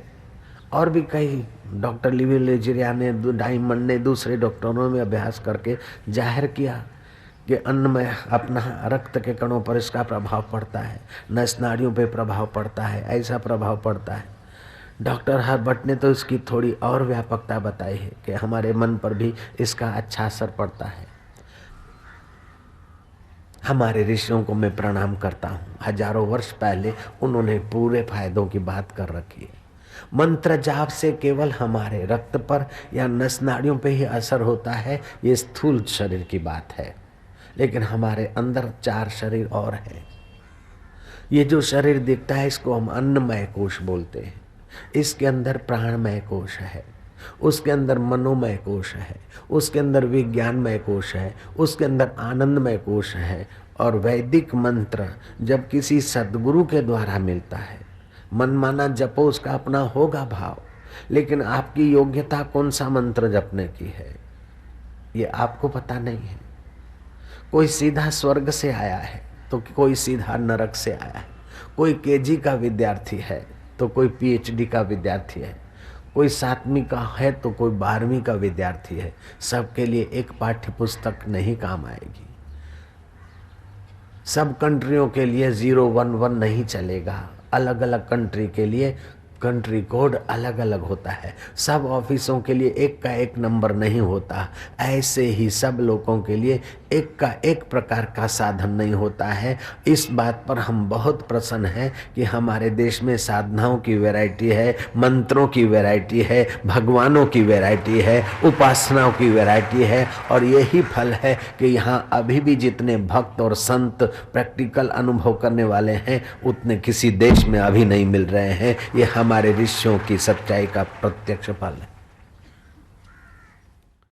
A: और भी कई डॉक्टर लिवी लेजिरिया ने, डायमंड ने, दूसरे डॉक्टरों में अभ्यास करके जाहिर किया कि अन्न में अपना रक्त के कणों पर इसका प्रभाव पड़ता है, नस नाड़ियों पे प्रभाव पड़ता है, ऐसा प्रभाव पड़ता है। डॉक्टर हर्बर्ट ने तो इसकी थोड़ी और व्यापकता बताई है कि हमारे मन पर भी इसका अच्छा असर पड़ता है। हमारे ऋषियों को मैं प्रणाम करता हूँ, हजारों वर्ष पहले उन्होंने पूरे फायदों की बात कर रखी है। मंत्र जाप से केवल हमारे रक्त पर या नस नाड़ियों पे ही असर होता है, ये स्थूल शरीर की बात है। लेकिन हमारे अंदर 4 शरीर और हैं। ये जो शरीर दिखता है इसको हम अन्नमय कोश बोलते हैं। इसके अंदर प्राणमय कोश है, उसके अंदर मनोमय कोश है, उसके अंदर विज्ञानमय कोश है, उसके अंदर आनंदमय कोश है। और वैदिक मंत्र जब किसी सद्गुरु के द्वारा मिलता है, मनमाना जपो, उसका अपना होगा भाव, लेकिन आपकी योग्यता कौन सा मंत्र जपने की है ये आपको पता नहीं है। कोई सीधा स्वर्ग से आया है तो कोई सीधा नरक से आया है। कोई केजी का विद्यार्थी है तो कोई पीएचडी का विद्यार्थी है। कोई 7वीं का है तो कोई 12वीं का विद्यार्थी है। सबके लिए एक पाठ्य पुस्तक नहीं काम आएगी। सब कंट्रियों के लिए 011 नहीं चलेगा। अलग अलग कंट्री के लिए कंट्री कोड अलग अलग होता है। सब ऑफिसों के लिए एक का एक नंबर नहीं होता। ऐसे ही सब लोगों के लिए एक का एक प्रकार का साधन नहीं होता है। इस बात पर हम बहुत प्रसन्न हैं कि हमारे देश में साधनाओं की वैरायटी है, मंत्रों की वैरायटी है, भगवानों की वैरायटी है, उपासनाओं की वैरायटी है। और यही फल है कि यहाँ अभी भी जितने भक्त और संत प्रैक्टिकल अनुभव करने वाले हैं उतने किसी देश में अभी नहीं मिल रहे हैं। ये हमारे ऋषियों की सच्चाई का प्रत्यक्ष फल है।